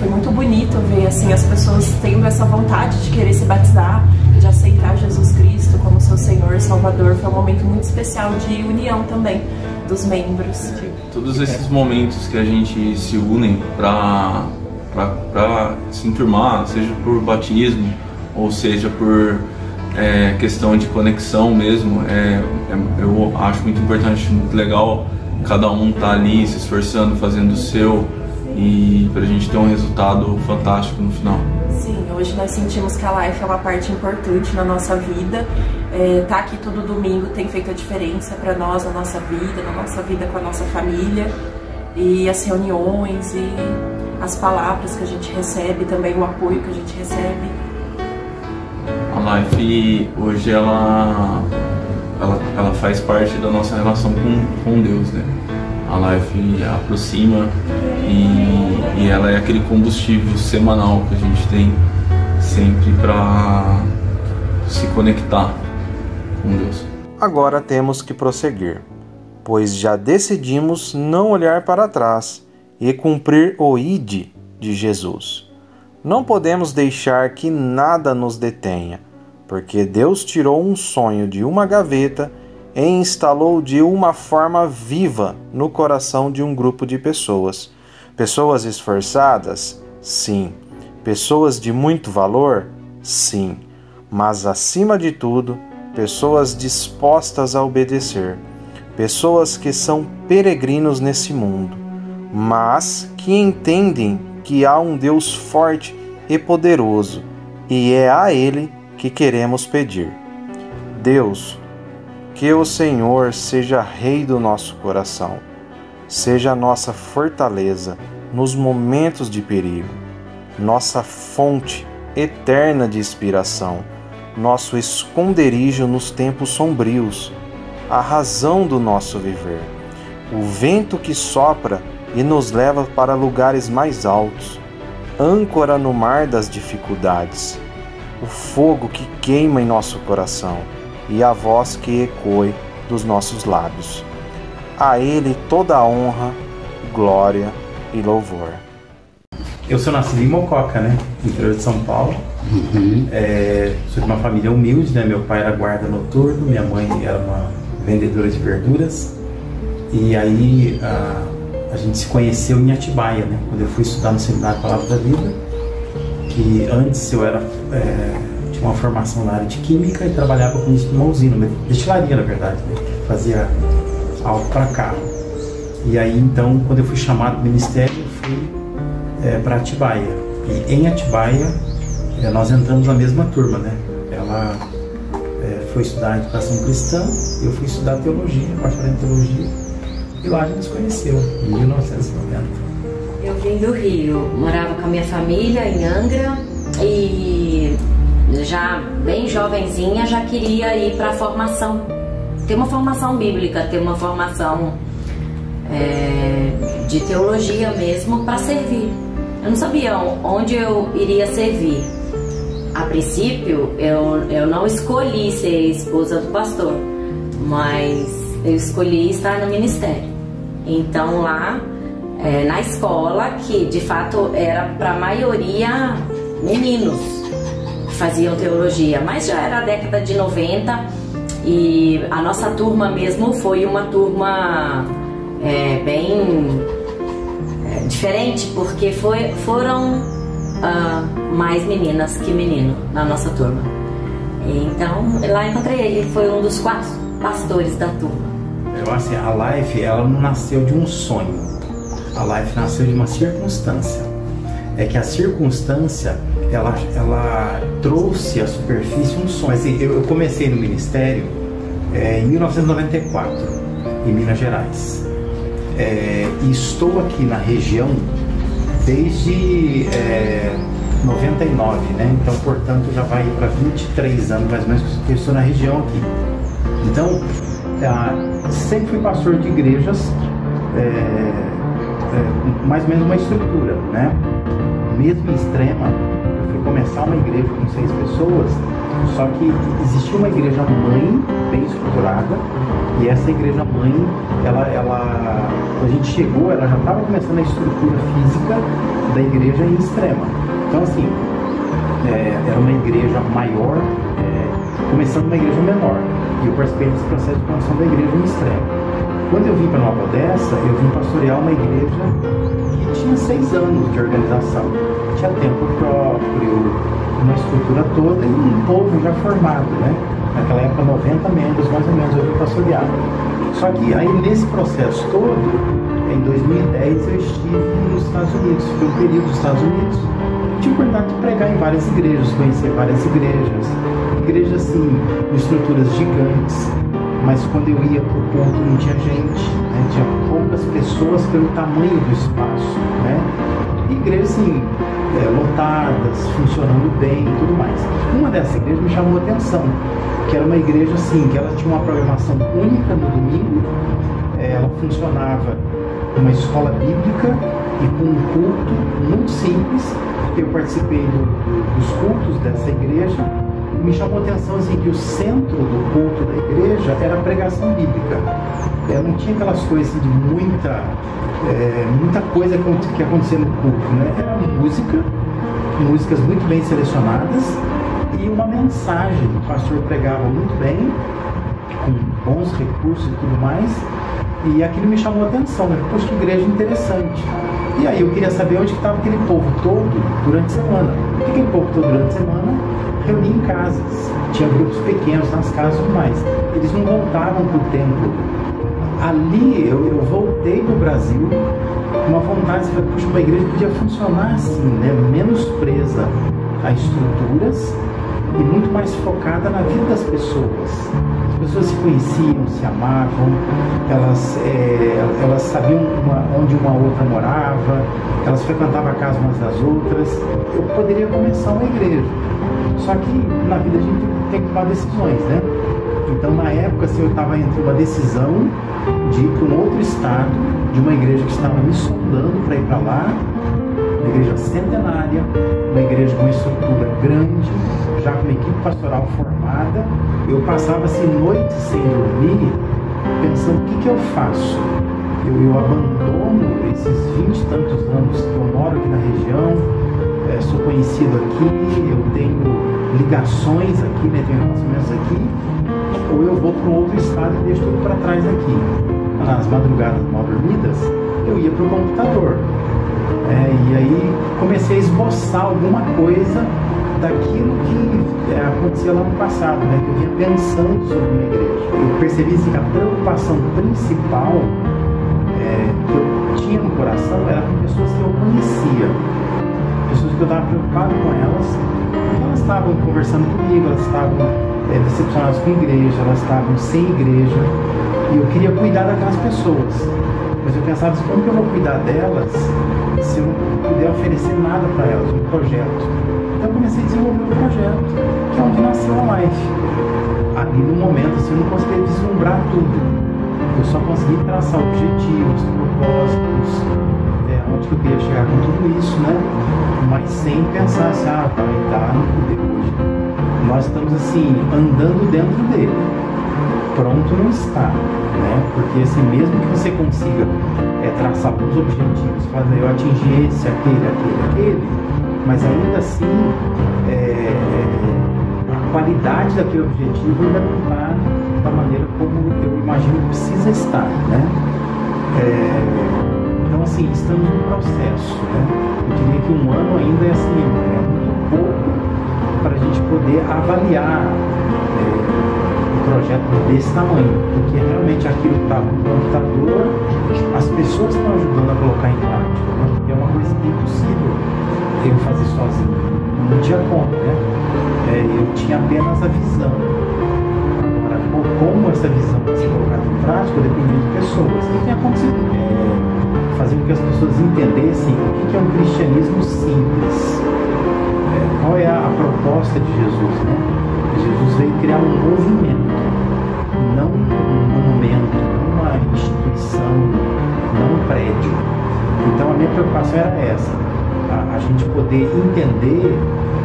Foi muito bonito ver assim, as pessoas tendo essa vontade de querer se batizar, de aceitar Jesus Cristo como seu Senhor e Salvador. Foi um momento muito especial de união também dos membros. Todos esses momentos que a gente se unem para se enturmar, seja por batismo ou seja por questão de conexão mesmo, eu acho muito importante, muito legal cada um tá ali se esforçando, fazendo o seu, e pra gente ter um resultado fantástico no final. Sim, hoje nós sentimos que a Life é uma parte importante na nossa vida. Tá aqui todo domingo tem feito a diferença para nós, na nossa vida com a nossa família. e as reuniões e as palavras que a gente recebe, também o apoio que a gente recebe. A Life hoje ela faz parte da nossa relação com Deus, né? A Life aproxima e ela é aquele combustível semanal que a gente tem sempre para se conectar com Deus. Agora temos que prosseguir, pois já decidimos não olhar para trás e cumprir o ID de Jesus. Não podemos deixar que nada nos detenha, porque Deus tirou um sonho de uma gaveta e instalou de uma forma viva no coração de um grupo de pessoas. Pessoas esforçadas? Sim. Pessoas de muito valor? Sim. Mas, acima de tudo, pessoas dispostas a obedecer. Pessoas que são peregrinos nesse mundo, mas que entendem que há um Deus forte e poderoso, e é a Ele que queremos pedir. Deus, que o Senhor seja Rei do nosso coração, seja a nossa fortaleza nos momentos de perigo, nossa fonte eterna de inspiração, nosso esconderijo nos tempos sombrios, a razão do nosso viver, o vento que sopra e nos leva para lugares mais altos, âncora no mar das dificuldades, o fogo que queima em nosso coração e a voz que ecoe dos nossos lábios. A Ele toda a honra, glória e louvor. Eu sou nascido em Mococa, né? No interior de São Paulo. Sou de uma família humilde, né? Meu pai era guarda noturno, minha mãe era uma vendedora de verduras. E aí a gente se conheceu em Atibaia, né? Quando eu fui estudar no Seminário Palavra da Vida, que antes eu tinha uma formação na área de Química e trabalhava com isso numa usina, destilaria na verdade, né? Fazia algo para carro. E aí então, quando eu fui chamado do ministério, eu fui para Atibaia. E em Atibaia, nós entramos na mesma turma, né? Ela foi estudar Educação Cristã, eu fui estudar Teologia, bacharel em Teologia, e lá a gente se conheceu, em 1990. Eu vim do Rio, morava com a minha família em Angra e já bem jovenzinha já queria ir para a formação, ter uma formação bíblica, ter uma formação de teologia mesmo para servir. Eu não sabia onde eu iria servir. A princípio, eu não escolhi ser esposa do pastor, mas eu escolhi estar no ministério. Então lá, na escola, que de fato era para a maioria meninos que faziam teologia, mas já era a década de 90 e a nossa turma mesmo foi uma turma bem diferente, porque foram mais meninas que menino na nossa turma. Então lá encontrei ele, foi um dos 4 pastores da turma. Eu assim, a Life, ela não nasceu de um sonho, a Life nasceu de uma circunstância. É que a circunstância, ela trouxe à superfície um sonho. Assim, eu comecei no ministério em 1994, em Minas Gerais. E estou aqui na região desde 99, né? Então, portanto, já vai para 23 anos mais ou menos que eu estou na região aqui. Então, sempre fui pastor de igrejas, mais ou menos uma estrutura, né? Mesmo em Extrema, eu fui começar uma igreja com 6 pessoas, só que existia uma igreja mãe bem estruturada, e essa igreja mãe, quando a gente chegou, ela já estava começando a estrutura física da igreja em Extrema. Então assim, era uma igreja maior, começando uma igreja menor, e eu participei desse processo de construção da igreja em Extrema. Quando eu vim para Nova Odessa, eu vim pastorear uma igreja que tinha 6 anos de organização, tinha tempo próprio, uma estrutura toda e um povo já formado, né? Naquela época, 90 membros, mais ou menos, eu vim pastorear. Só que aí, nesse processo todo, em 2010, eu estive nos Estados Unidos, foi um período nos Estados Unidos. Tive a oportunidade de pregar em várias igrejas, conhecer várias igrejas assim, com estruturas gigantes, mas quando eu ia pro ponto não tinha gente, né? Tinha poucas pessoas pessoas pelo tamanho do espaço, né? Igrejas assim, lotadas, funcionando bem e tudo mais. Uma dessas igrejas me chamou a atenção, que era uma igreja assim, que ela tinha uma programação única no domingo, ela funcionava uma escola bíblica e com um culto muito simples. Eu participei dos cultos dessa igreja e me chamou a atenção assim, que o centro do culto da igreja era a pregação bíblica. Não tinha aquelas coisas de muita coisa que acontecia no culto, né? Era músicas muito bem selecionadas e uma mensagem. O pastor pregava muito bem, com bons recursos e tudo mais, e aquilo me chamou a atenção, né? Poxa, que igreja interessante. E aí eu queria saber onde estava aquele povo todo durante a semana. Porque aquele povo todo durante a semana reunia em casas, tinha grupos pequenos nas casas e tudo mais. Eles não voltavam para o templo. Ali eu voltei para o Brasil com uma vontade de falar, puxa, uma igreja podia funcionar assim, né? Menos presa a estruturas e muito mais focada na vida das pessoas. As pessoas se conheciam, se amavam, elas sabiam onde uma outra morava, elas frequentavam a casa umas das outras. Eu poderia começar uma igreja, só que na vida a gente tem que tomar decisões, né? Então, na época, assim, eu estava entre uma decisão de ir para um outro estado, de uma igreja que estava me sondando para ir para lá, uma igreja centenária, uma igreja com uma estrutura grande, já com uma equipe pastoral formada. Eu passava assim, noites sem dormir, pensando, o que eu faço? Eu abandono esses 20 e tantos anos que eu moro aqui na região, sou conhecido aqui, eu tenho ligações aqui, né, tenho relacionamentos aqui, ou eu vou para um outro estado e deixo tudo para trás aqui. Nas madrugadas mal dormidas, eu ia para o computador. E aí comecei a esboçar alguma coisa daquilo que acontecia lá no passado, né, que eu vinha pensando sobre uma igreja. Eu percebi assim, que a preocupação principal que eu tinha no coração era com pessoas que eu conhecia, pessoas que eu estava preocupado com elas, porque elas estavam conversando comigo, elas estavam decepcionadas com a igreja, elas estavam sem igreja, e eu queria cuidar daquelas pessoas. Mas eu pensava assim, como que eu vou cuidar delas se eu não puder oferecer nada para elas, um projeto? Então eu comecei a desenvolver um projeto, que é onde nasceu a Life. Ali no momento assim, eu não conseguia vislumbrar tudo. Eu só consegui traçar objetivos, propósitos, onde que eu queria chegar com tudo isso, né? Mas sem pensar assim, vai dar no poder hoje. Nós estamos assim, andando dentro dele. Pronto não está, né? Porque assim, mesmo que você consiga traçar alguns objetivos, fazer eu atingir esse, aquele, mas ainda assim a qualidade daquele objetivo ainda não está da maneira como eu imagino que precisa estar, né? Então assim, estamos no processo, né? Eu diria que um ano ainda é assim, muito pouco para a gente poder avaliar projeto desse tamanho, porque realmente aquilo que estava no computador, as pessoas estão ajudando a colocar em prática, né? Porque é uma coisa que é impossível eu fazer sozinho, não tinha como, né? Eu tinha apenas a visão. Agora, como essa visão vai ser colocada em prática, dependia de pessoas. O que tem acontecido? Fazer com que as pessoas entendessem o que é um cristianismo simples, qual é a proposta de Jesus, né? Jesus veio criar um movimento, não um monumento, não uma instituição, não um prédio. Então a minha preocupação era essa, a gente poder entender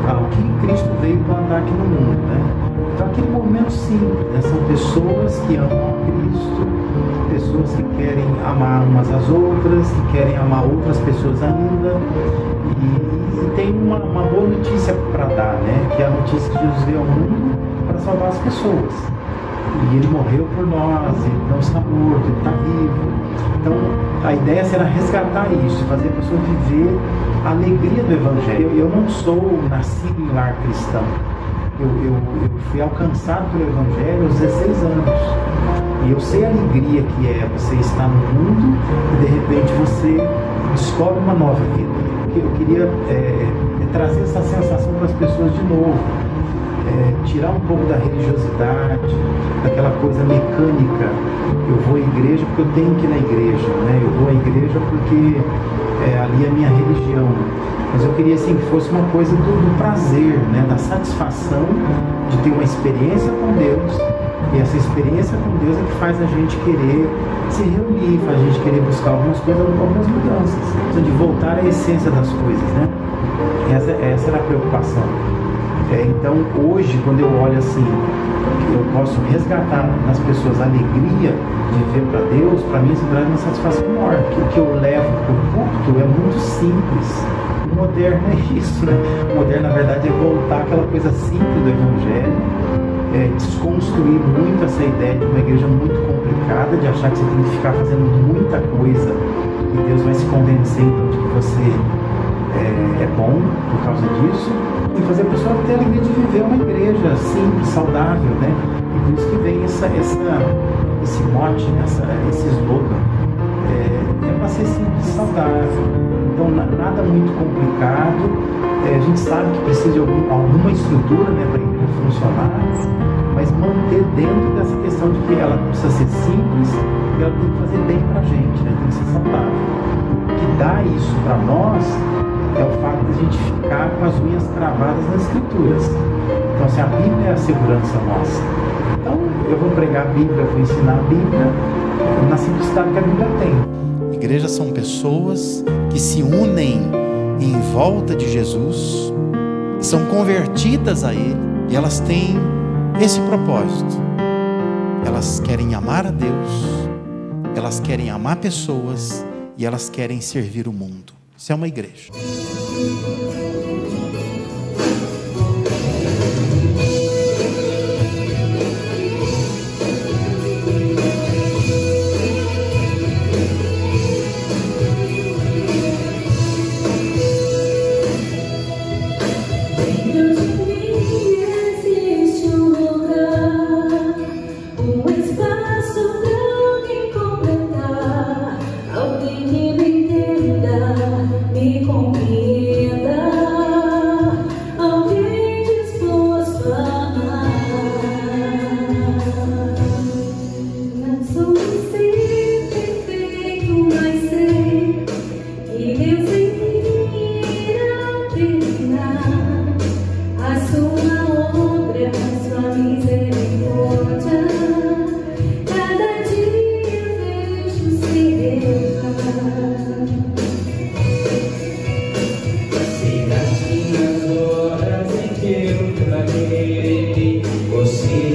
o que Cristo veio plantar aqui no mundo, né? Então aquele movimento simples, né? São pessoas que amam a Cristo, pessoas que querem amar umas às outras, que querem amar outras pessoas ainda. E tem uma boa notícia para dar, né? Que é a notícia que Jesus veio ao mundo para salvar as pessoas. E ele morreu por nós, ele não está morto, ele está vivo. Então a ideia será resgatar isso, fazer a pessoa viver a alegria do Evangelho. Eu não sou nascido em lar cristão. Eu fui alcançado pelo Evangelho aos 16 anos. E eu sei a alegria que é você estar no mundo e de repente você descobre uma nova vida. Eu queria trazer essa sensação para as pessoas de novo. tirar um pouco da religiosidade, daquela coisa mecânica. Eu vou à igreja porque eu tenho que ir na igreja, né? Eu vou à igreja porque ali é a minha religião. Mas eu queria assim, que fosse uma coisa do prazer, né? Da satisfação de ter uma experiência com Deus. E essa experiência com Deus é que faz a gente querer se reunir, faz a gente querer buscar algumas coisas, algumas mudanças. De voltar à essência das coisas, né? Essa era a preocupação. Então hoje, quando eu olho assim, eu posso resgatar nas pessoas a alegria de viver para Deus, para mim isso traz uma satisfação maior. O que eu levo para o culto é muito simples. O moderno é isso, né? O moderno, na verdade, é voltar àquela coisa simples do Evangelho, desconstruir muito essa ideia de uma igreja muito complicada, de achar que você tem que ficar fazendo muita coisa e Deus vai se convencer então de que você é bom por causa disso, e fazer a pessoa ter a alegria de viver uma igreja simples, saudável, né? E por isso que vem esse mote, esse slogan. É para ser simples, saudável. Então nada muito complicado. A gente sabe que precisa de alguma estrutura, né, para a igreja funcionar, mas manter dentro dessa questão de que ela precisa ser simples e ela tem que fazer bem para a gente, né? Tem que ser saudável. O que dá isso para nós é o fato de a gente ficar com as unhas cravadas nas escrituras. Então assim, a Bíblia é a segurança nossa. Então eu vou pregar a Bíblia, eu vou ensinar a Bíblia na simplicidade que a Bíblia tem. Igrejas são pessoas que se unem em volta de Jesus, que são convertidas a Ele, e elas têm esse propósito. Elas querem amar a Deus, elas querem amar pessoas e elas querem servir o mundo. Isso é uma igreja. Você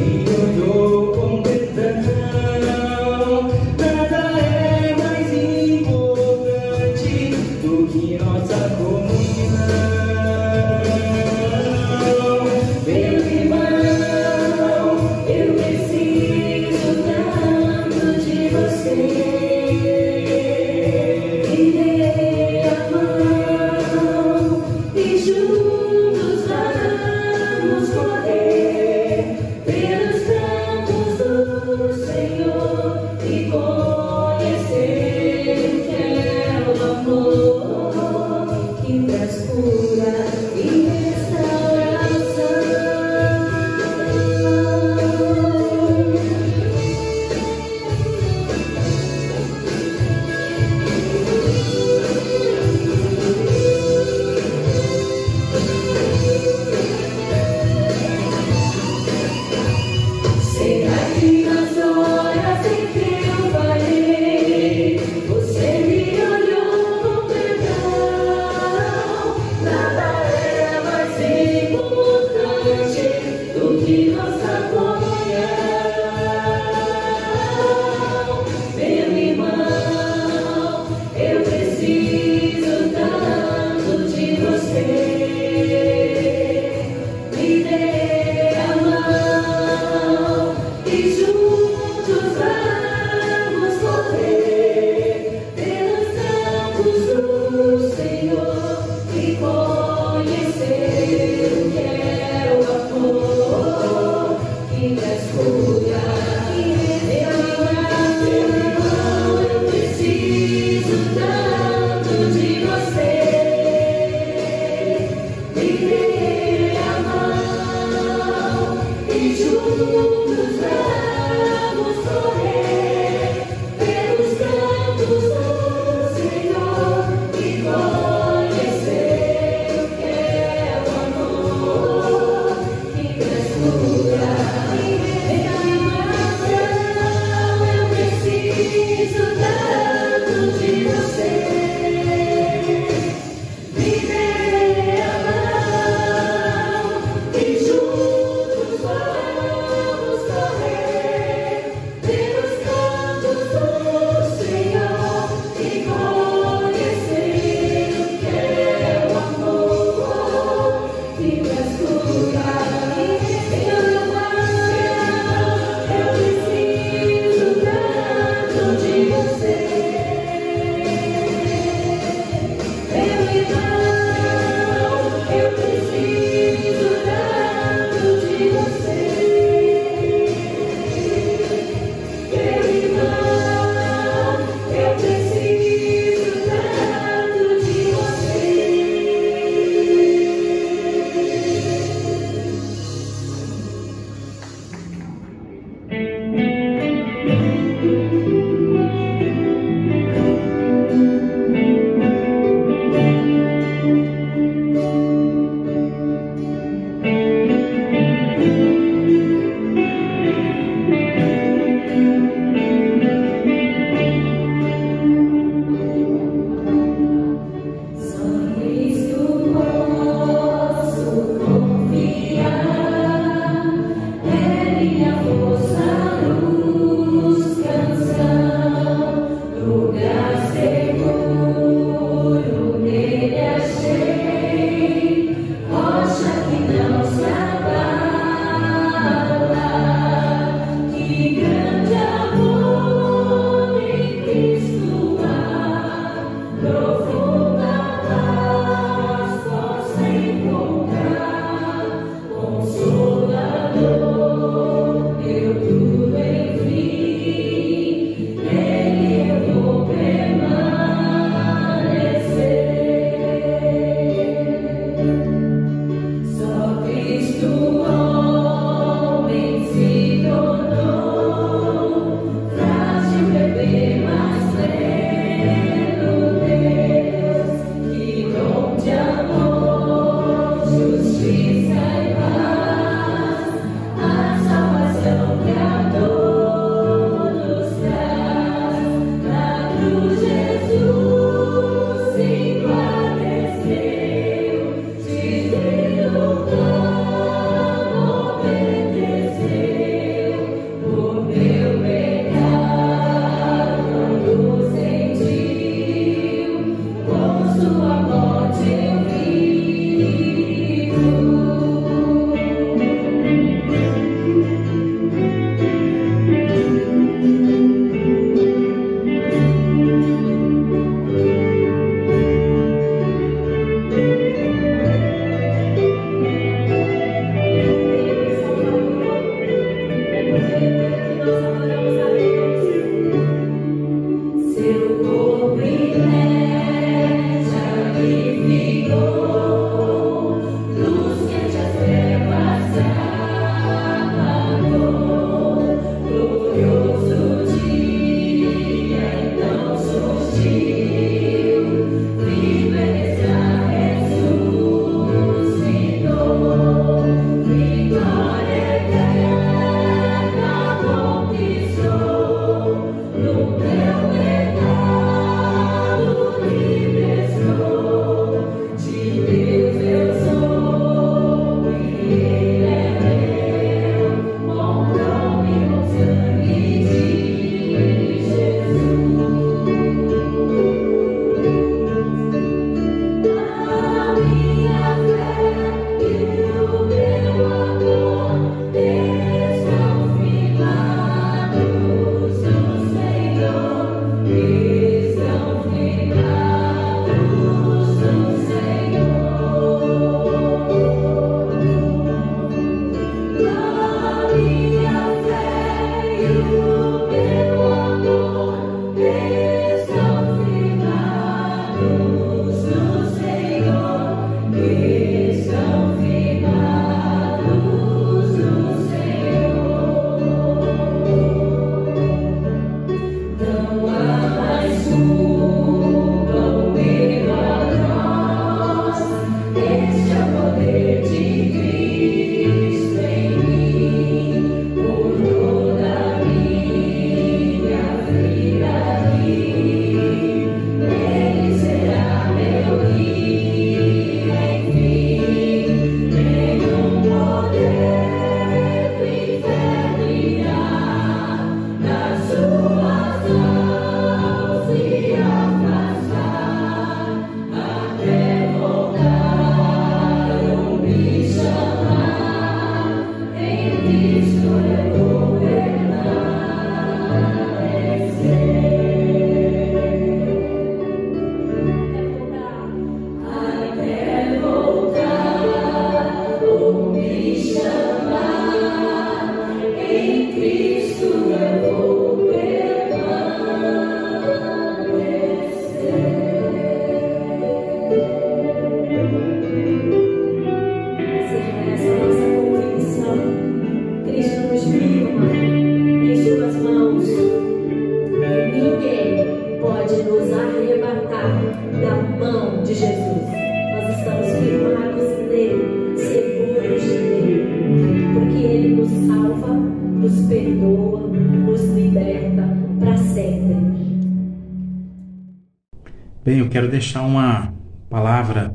Bem, eu quero deixar uma palavra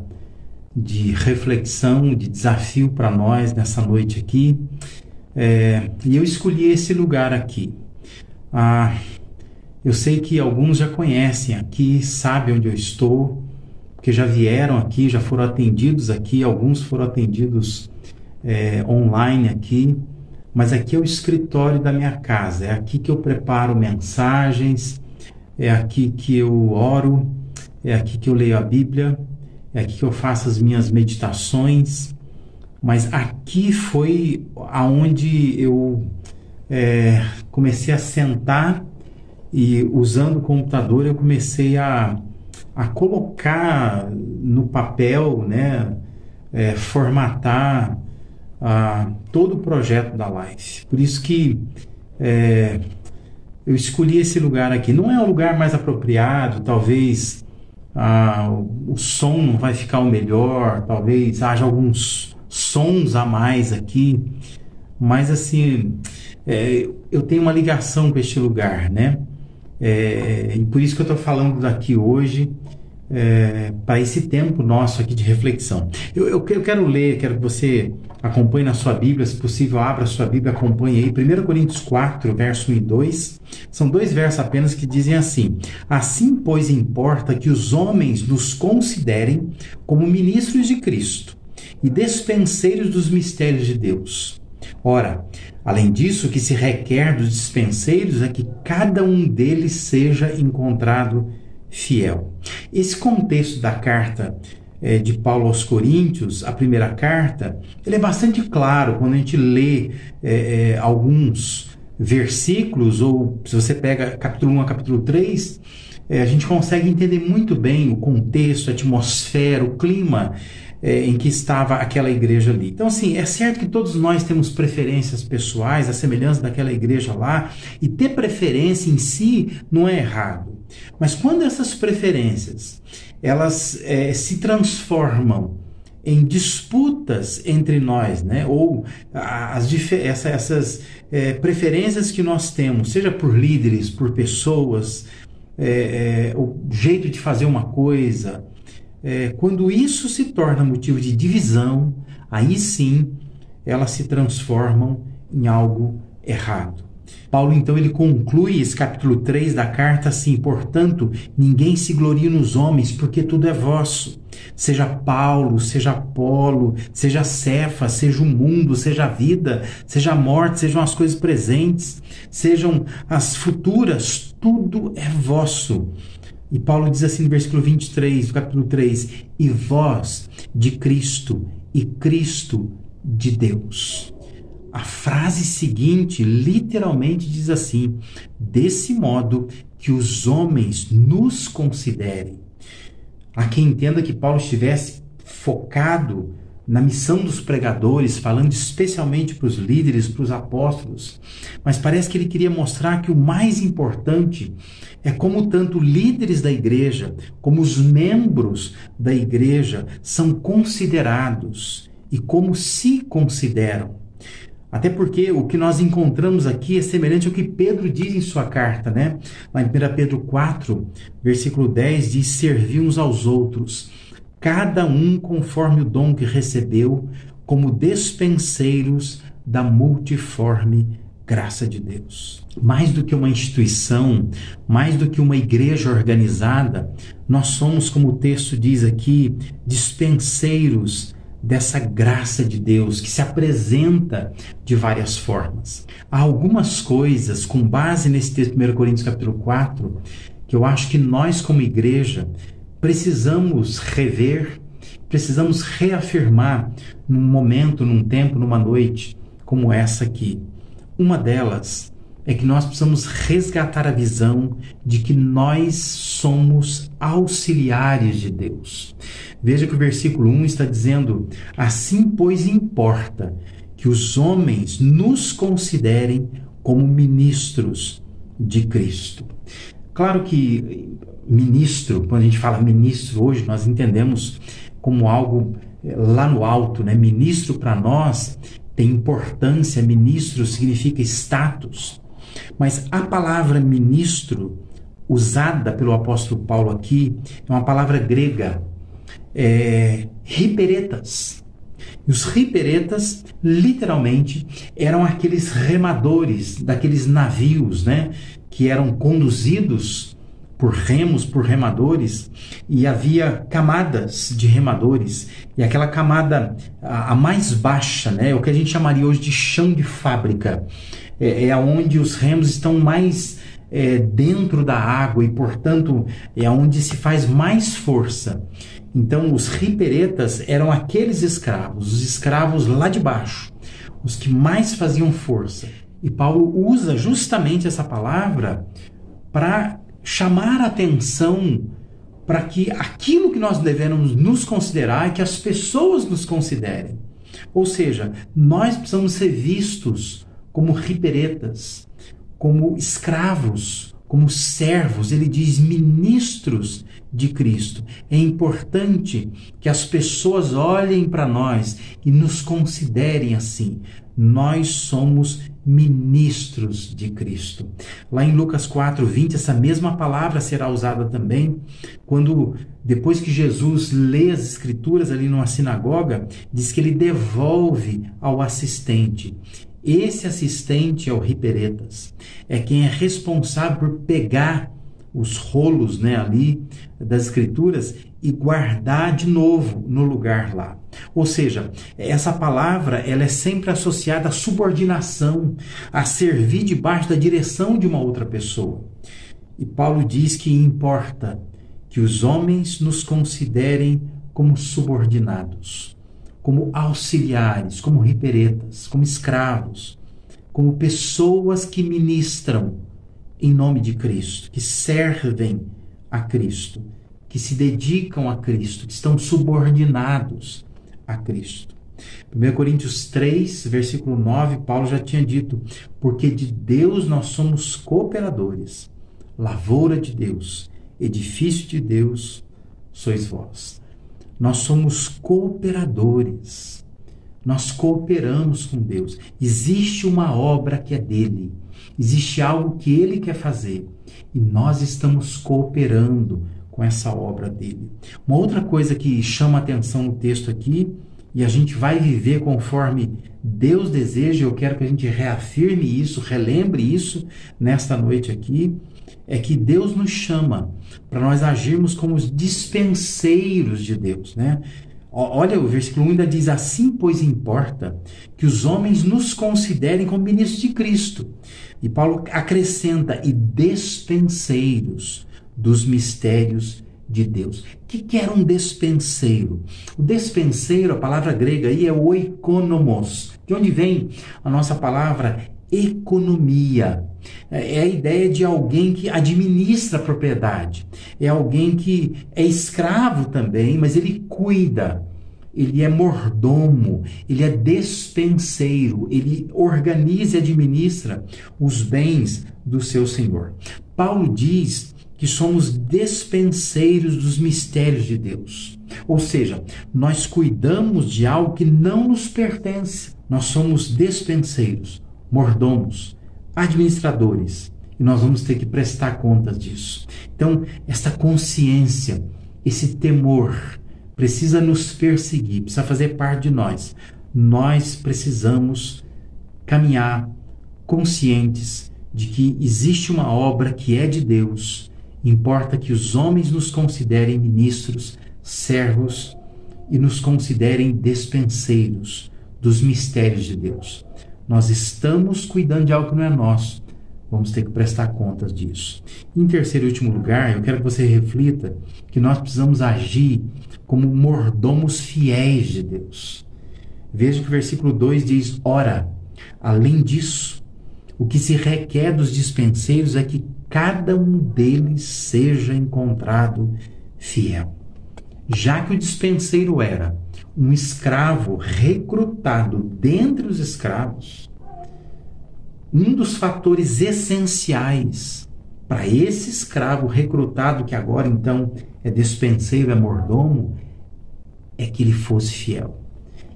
de reflexão, de desafio para nós nessa noite aqui. E eu escolhi esse lugar aqui. Eu sei que alguns já conhecem aqui, sabem onde eu estou, porque já vieram aqui, já foram atendidos aqui, alguns foram atendidos online aqui, mas aqui é o escritório da minha casa, é aqui que eu preparo mensagens, é aqui que eu oro, é aqui que eu leio a Bíblia, é aqui que eu faço as minhas meditações, mas aqui foi aonde eu comecei a sentar e, usando o computador, eu comecei a colocar no papel, né, formatar todo o projeto da Life. Por isso que eu escolhi esse lugar aqui. Não é o lugar mais apropriado, talvez o som não vai ficar o melhor, talvez haja alguns sons a mais aqui, mas assim, eu tenho uma ligação com este lugar, né? E por isso que eu estou falando daqui hoje, para esse tempo nosso aqui de reflexão. Eu quero ler, quero que você acompanhe na sua Bíblia, se possível, abra a sua Bíblia, acompanhe aí, 1 Coríntios 4, verso 1 e 2, são 2 versos apenas que dizem assim: assim, pois, importa que os homens nos considerem como ministros de Cristo e despenseiros dos mistérios de Deus. Ora, além disso, o que se requer dos dispenseiros é que cada um deles seja encontrado fiel. Esse contexto da carta de Paulo aos Coríntios, a primeira carta, ele é bastante claro quando a gente lê alguns versículos, ou se você pega capítulo 1 a capítulo 3, a gente consegue entender muito bem o contexto, a atmosfera, o clima em que estava aquela igreja ali. Então, assim, é certo que todos nós temos preferências pessoais, a semelhança daquela igreja lá, e ter preferência em si não é errado. Mas quando essas preferências, elas se transformam em disputas entre nós, né? Ou essas preferências que nós temos, seja por líderes, por pessoas, o jeito de fazer uma coisa, quando isso se torna motivo de divisão, aí sim elas se transformam em algo errado. Paulo, então, ele conclui esse capítulo 3 da carta assim: portanto, ninguém se glorie nos homens, porque tudo é vosso. Seja Paulo, seja Apolo, seja Cefas, seja o mundo, seja a vida, seja a morte, sejam as coisas presentes, sejam as futuras, tudo é vosso. E Paulo diz assim no versículo 23 do capítulo 3: e vós de Cristo, e Cristo de Deus. A frase seguinte literalmente diz assim: desse modo que os homens nos considerem. Há quem entenda que Paulo estivesse focado na missão dos pregadores, falando especialmente para os líderes, para os apóstolos, mas parece que ele queria mostrar que o mais importante é como tanto líderes da igreja, como os membros da igreja são considerados e como se consideram. Até porque o que nós encontramos aqui é semelhante ao que Pedro diz em sua carta, né? Lá em 1 Pedro 4, versículo 10, diz: servir uns aos outros, cada um conforme o dom que recebeu, como despenseiros da multiforme graça de Deus. Mais do que uma instituição, mais do que uma igreja organizada, nós somos, como o texto diz aqui, dispenseiros dessa graça de Deus que se apresenta de várias formas. Há algumas coisas, com base nesse texto de 1 Coríntios capítulo 4, que eu acho que nós como igreja precisamos rever, precisamos reafirmar num momento, num tempo, numa noite como essa aqui. Uma delas é que nós precisamos resgatar a visão de que nós somos auxiliares de Deus. Veja que o versículo 1 está dizendo: assim, pois, importa que os homens nos considerem como ministros de Cristo. Claro que ministro, quando a gente fala ministro hoje, nós entendemos como algo lá no alto, né? Ministro para nós tem importância, ministro significa status. Mas a palavra ministro, usada pelo apóstolo Paulo aqui, é uma palavra grega, hiperetas. E os hiperetas, literalmente, eram aqueles remadores daqueles navios, né, que eram conduzidos por remos, por remadores, e havia camadas de remadores, e aquela camada a mais baixa, né, o que a gente chamaria hoje de chão de fábrica, é onde os remos estão mais dentro da água e, portanto, é onde se faz mais força. Então, os riperetas eram aqueles escravos, os escravos lá de baixo, os que mais faziam força. E Paulo usa justamente essa palavra para chamar a atenção para que aquilo que nós devemos nos considerar é que as pessoas nos considerem. Ou seja, nós precisamos ser vistos como riperetas, como escravos, como servos. Ele diz ministros de Cristo. É importante que as pessoas olhem para nós e nos considerem assim. Nós somos ministros de Cristo. Lá em Lucas 4:20, essa mesma palavra será usada também quando, depois que Jesus lê as Escrituras ali numa sinagoga, diz que ele devolve ao assistente. Esse assistente é o riperetas, é quem é responsável por pegar os rolos, né, ali das Escrituras e guardar de novo no lugar lá. Ou seja, essa palavra ela é sempre associada à subordinação, a servir debaixo da direção de uma outra pessoa. E Paulo diz que importa que os homens nos considerem como subordinados, como auxiliares, como riperetas, como escravos, como pessoas que ministram em nome de Cristo, que servem a Cristo, que se dedicam a Cristo, que estão subordinados a Cristo. 1 Coríntios 3, versículo 9, Paulo já tinha dito: porque de Deus nós somos cooperadores, lavoura de Deus, edifício de Deus sois vós. Nós somos cooperadores, nós cooperamos com Deus. Existe uma obra que é dele, existe algo que ele quer fazer e nós estamos cooperando com essa obra dele. Uma outra coisa que chama a atenção no texto aqui, e a gente vai viver conforme Deus deseja, eu quero que a gente reafirme isso, relembre isso nesta noite aqui, é que Deus nos chama para nós agirmos como os dispenseiros de Deus, né? Olha, o versículo 1 ainda diz: assim, pois, importa que os homens nos considerem como ministros de Cristo. E Paulo acrescenta: e dispenseiros dos mistérios de Deus. O que era um despenseiro? O despenseiro, a palavra grega aí é oikonomos, de onde vem a nossa palavra economia. É a ideia de alguém que administra a propriedade. É alguém que é escravo também, mas ele cuida. Ele é mordomo, ele é despenseiro, ele organiza e administra os bens do seu Senhor. Paulo diz que somos despenseiros dos mistérios de Deus. Ou seja, nós cuidamos de algo que não nos pertence. Nós somos despenseiros, mordomos, administradores, e nós vamos ter que prestar contas disso. Então, essa consciência, esse temor precisa nos perseguir, precisa fazer parte de nós. Nós precisamos caminhar conscientes de que existe uma obra que é de Deus. Importa que os homens nos considerem ministros, servos e nos considerem despenseiros dos mistérios de Deus. Nós estamos cuidando de algo que não é nosso. Vamos ter que prestar contas disso. Em terceiro e último lugar, eu quero que você reflita que nós precisamos agir como mordomos fiéis de Deus. Veja que o versículo 2 diz: ora, além disso, o que se requer dos dispenseiros é que cada um deles seja encontrado fiel. Já que o dispenseiro era um escravo recrutado dentre os escravos, um dos fatores essenciais para esse escravo recrutado, que agora então é dispenseiro, é mordomo, é que ele fosse fiel,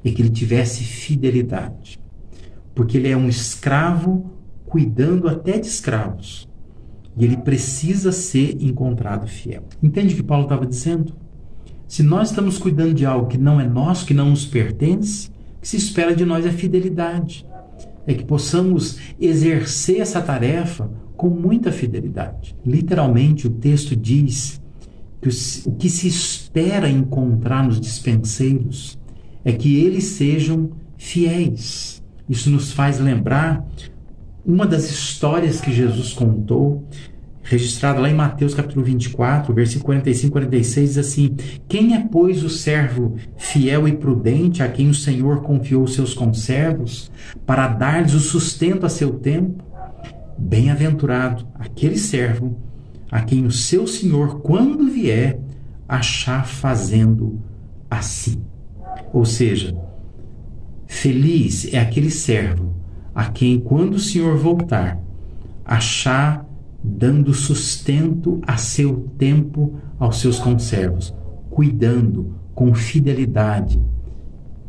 é que ele tivesse fidelidade, porque ele é um escravo cuidando até de escravos, e ele precisa ser encontrado fiel. Entende o que Paulo estava dizendo? Se nós estamos cuidando de algo que não é nosso, que não nos pertence, o que se espera de nós é fidelidade. É que possamos exercer essa tarefa com muita fidelidade. Literalmente, o texto diz que o que se espera encontrar nos dispenseiros é que eles sejam fiéis. Isso nos faz lembrar uma das histórias que Jesus contou, registrada lá em Mateus capítulo 24, versículo 45 e 46, diz assim: quem é, pois, o servo fiel e prudente a quem o Senhor confiou os seus conservos para dar-lhes o sustento a seu tempo? Bem-aventurado aquele servo a quem o seu Senhor, quando vier, achar fazendo assim. Ou seja, feliz é aquele servo a quem, quando o Senhor voltar, achar dando sustento a seu tempo aos seus conservos, cuidando com fidelidade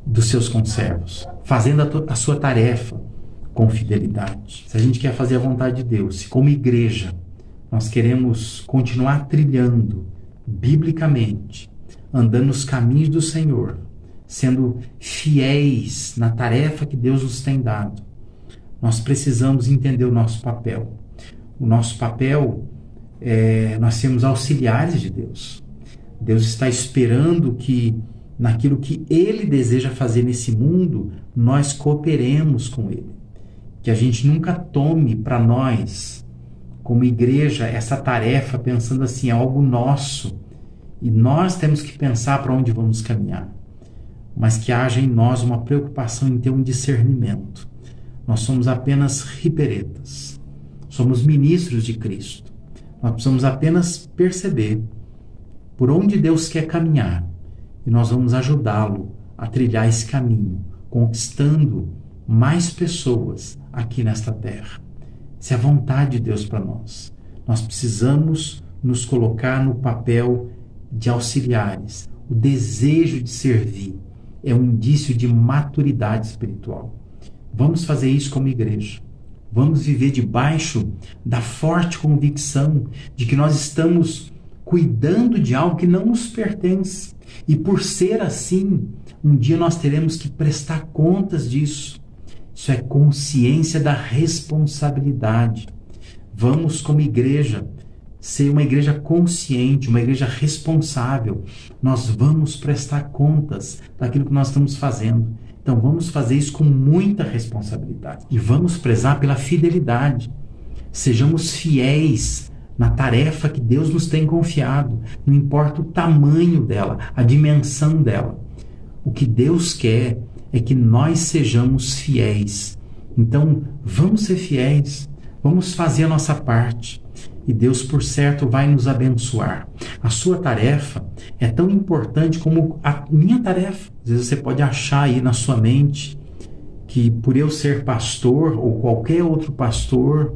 dos seus conservos, fazendo a sua tarefa com fidelidade. Se a gente quer fazer a vontade de Deus, se como igreja nós queremos continuar trilhando biblicamente, andando nos caminhos do Senhor, sendo fiéis na tarefa que Deus nos tem dado, nós precisamos entender o nosso papel. O nosso papel é nós sermos auxiliares de Deus. Deus está esperando que naquilo que Ele deseja fazer nesse mundo, nós cooperemos com Ele. Que a gente nunca tome para nós, como igreja, essa tarefa pensando assim, é algo nosso, e nós temos que pensar para onde vamos caminhar. Mas que haja em nós uma preocupação em ter um discernimento. Nós somos apenas riberetas. Somos ministros de Cristo. Nós precisamos apenas perceber por onde Deus quer caminhar e nós vamos ajudá-lo a trilhar esse caminho, conquistando mais pessoas aqui nesta terra. Essa é a vontade de Deus para nós. Nós precisamos nos colocar no papel de auxiliares. O desejo de servir é um indício de maturidade espiritual. Vamos fazer isso como igreja. Vamos viver debaixo da forte convicção de que nós estamos cuidando de algo que não nos pertence. E por ser assim, um dia nós teremos que prestar contas disso. Isso é consciência da responsabilidade. Vamos, como igreja, ser uma igreja consciente, uma igreja responsável. Nós vamos prestar contas daquilo que nós estamos fazendo. Então vamos fazer isso com muita responsabilidade e vamos prezar pela fidelidade. Sejamos fiéis na tarefa que Deus nos tem confiado, não importa o tamanho dela, a dimensão dela. O que Deus quer é que nós sejamos fiéis. Então vamos ser fiéis, vamos fazer a nossa parte. E Deus, por certo, vai nos abençoar. A sua tarefa é tão importante como a minha tarefa. Às vezes você pode achar aí na sua mente que por eu ser pastor ou qualquer outro pastor,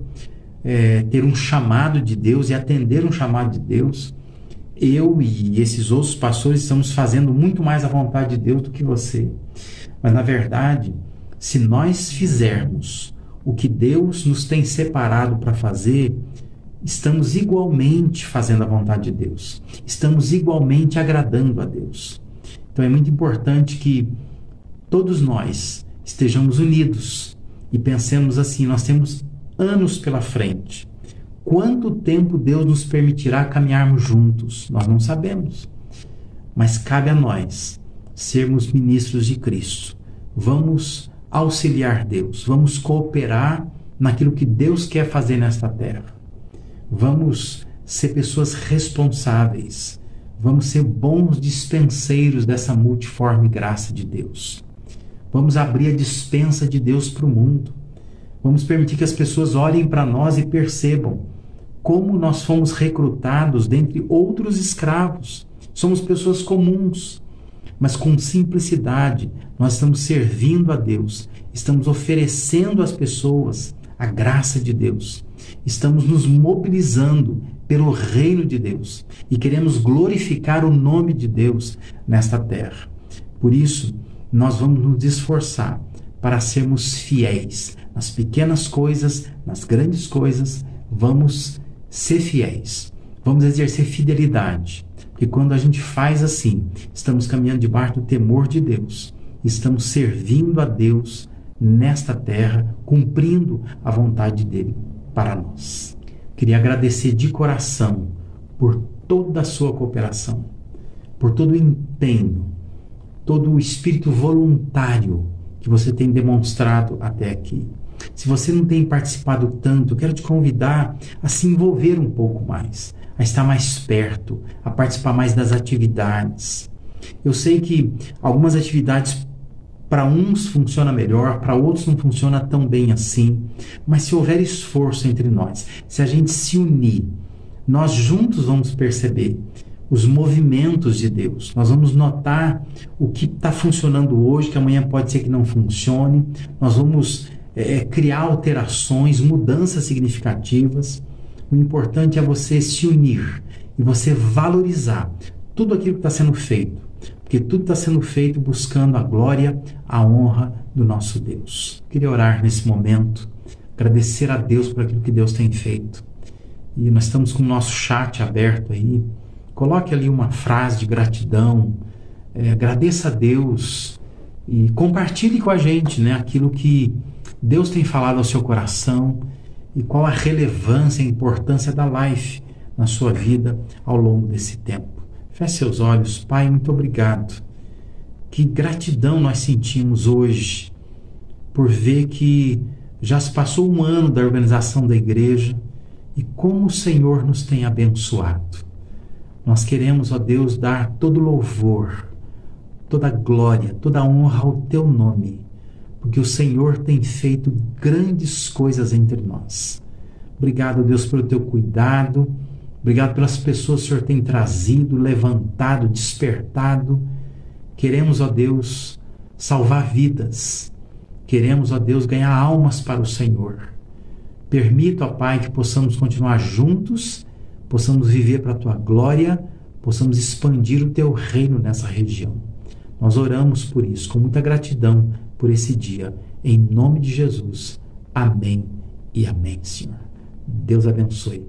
ter um chamado de Deus e atender um chamado de Deus, eu e esses outros pastores estamos fazendo muito mais a vontade de Deus do que você. Mas na verdade, se nós fizermos o que Deus nos tem separado para fazer, estamos igualmente fazendo a vontade de Deus. Estamos igualmente agradando a Deus. Então é muito importante que todos nós estejamos unidos e pensemos assim, nós temos anos pela frente. Quanto tempo Deus nos permitirá caminharmos juntos? Nós não sabemos. Mas cabe a nós sermos ministros de Cristo. Vamos auxiliar Deus. Vamos cooperar naquilo que Deus quer fazer nesta terra. Vamos ser pessoas responsáveis. Vamos ser bons dispenseiros dessa multiforme graça de Deus. Vamos abrir a dispensa de Deus para o mundo. Vamos permitir que as pessoas olhem para nós e percebam como nós fomos recrutados dentre outros escravos. Somos pessoas comuns, mas com simplicidade nós estamos servindo a Deus. Estamos oferecendo às pessoas a graça de Deus. Estamos nos mobilizando pelo reino de Deus e queremos glorificar o nome de Deus nesta terra. Por isso, nós vamos nos esforçar para sermos fiéis nas pequenas coisas, nas grandes coisas. Vamos ser fiéis. Vamos exercer fidelidade. Porque quando a gente faz assim, estamos caminhando debaixo do temor de Deus. Estamos servindo a Deus nesta terra, cumprindo a vontade dele para nós. Queria agradecer de coração por toda a sua cooperação, por todo o empenho, todo o espírito voluntário que você tem demonstrado até aqui. Se você não tem participado tanto, quero te convidar a se envolver um pouco mais, a estar mais perto, a participar mais das atividades. Eu sei que algumas atividades para uns funciona melhor, para outros não funciona tão bem assim, mas se houver esforço entre nós, se a gente se unir, nós juntos vamos perceber os movimentos de Deus. Nós vamos notar o que está funcionando hoje, que amanhã pode ser que não funcione. Nós vamos criar alterações, mudanças significativas. O importante é você se unir e você valorizar tudo aquilo que está sendo feito, porque tudo está sendo feito buscando a glória, a honra do nosso Deus. Queria orar nesse momento, agradecer a Deus por aquilo que Deus tem feito. E nós estamos com o nosso chat aberto aí. Coloque ali uma frase de gratidão, agradeça a Deus e compartilhe com a gente, né, aquilo que Deus tem falado ao seu coração e qual a relevância e a importância da Life na sua vida ao longo desse tempo. Feche seus olhos. Pai, muito obrigado. Que gratidão nós sentimos hoje por ver que já se passou um ano da organização da igreja e como o Senhor nos tem abençoado. Nós queremos, ó Deus, dar todo louvor, toda glória, toda honra ao Teu nome, porque o Senhor tem feito grandes coisas entre nós. Obrigado, Deus, pelo Teu cuidado, obrigado pelas pessoas que o Senhor tem trazido, levantado, despertado. Queremos, ó Deus, salvar vidas. Queremos, ó Deus, ganhar almas para o Senhor. Permita, ó Pai, que possamos continuar juntos, possamos viver para a Tua glória, possamos expandir o Teu reino nessa região. Nós oramos por isso, com muita gratidão por esse dia. Em nome de Jesus. Amém e amém, Senhor. Deus abençoe.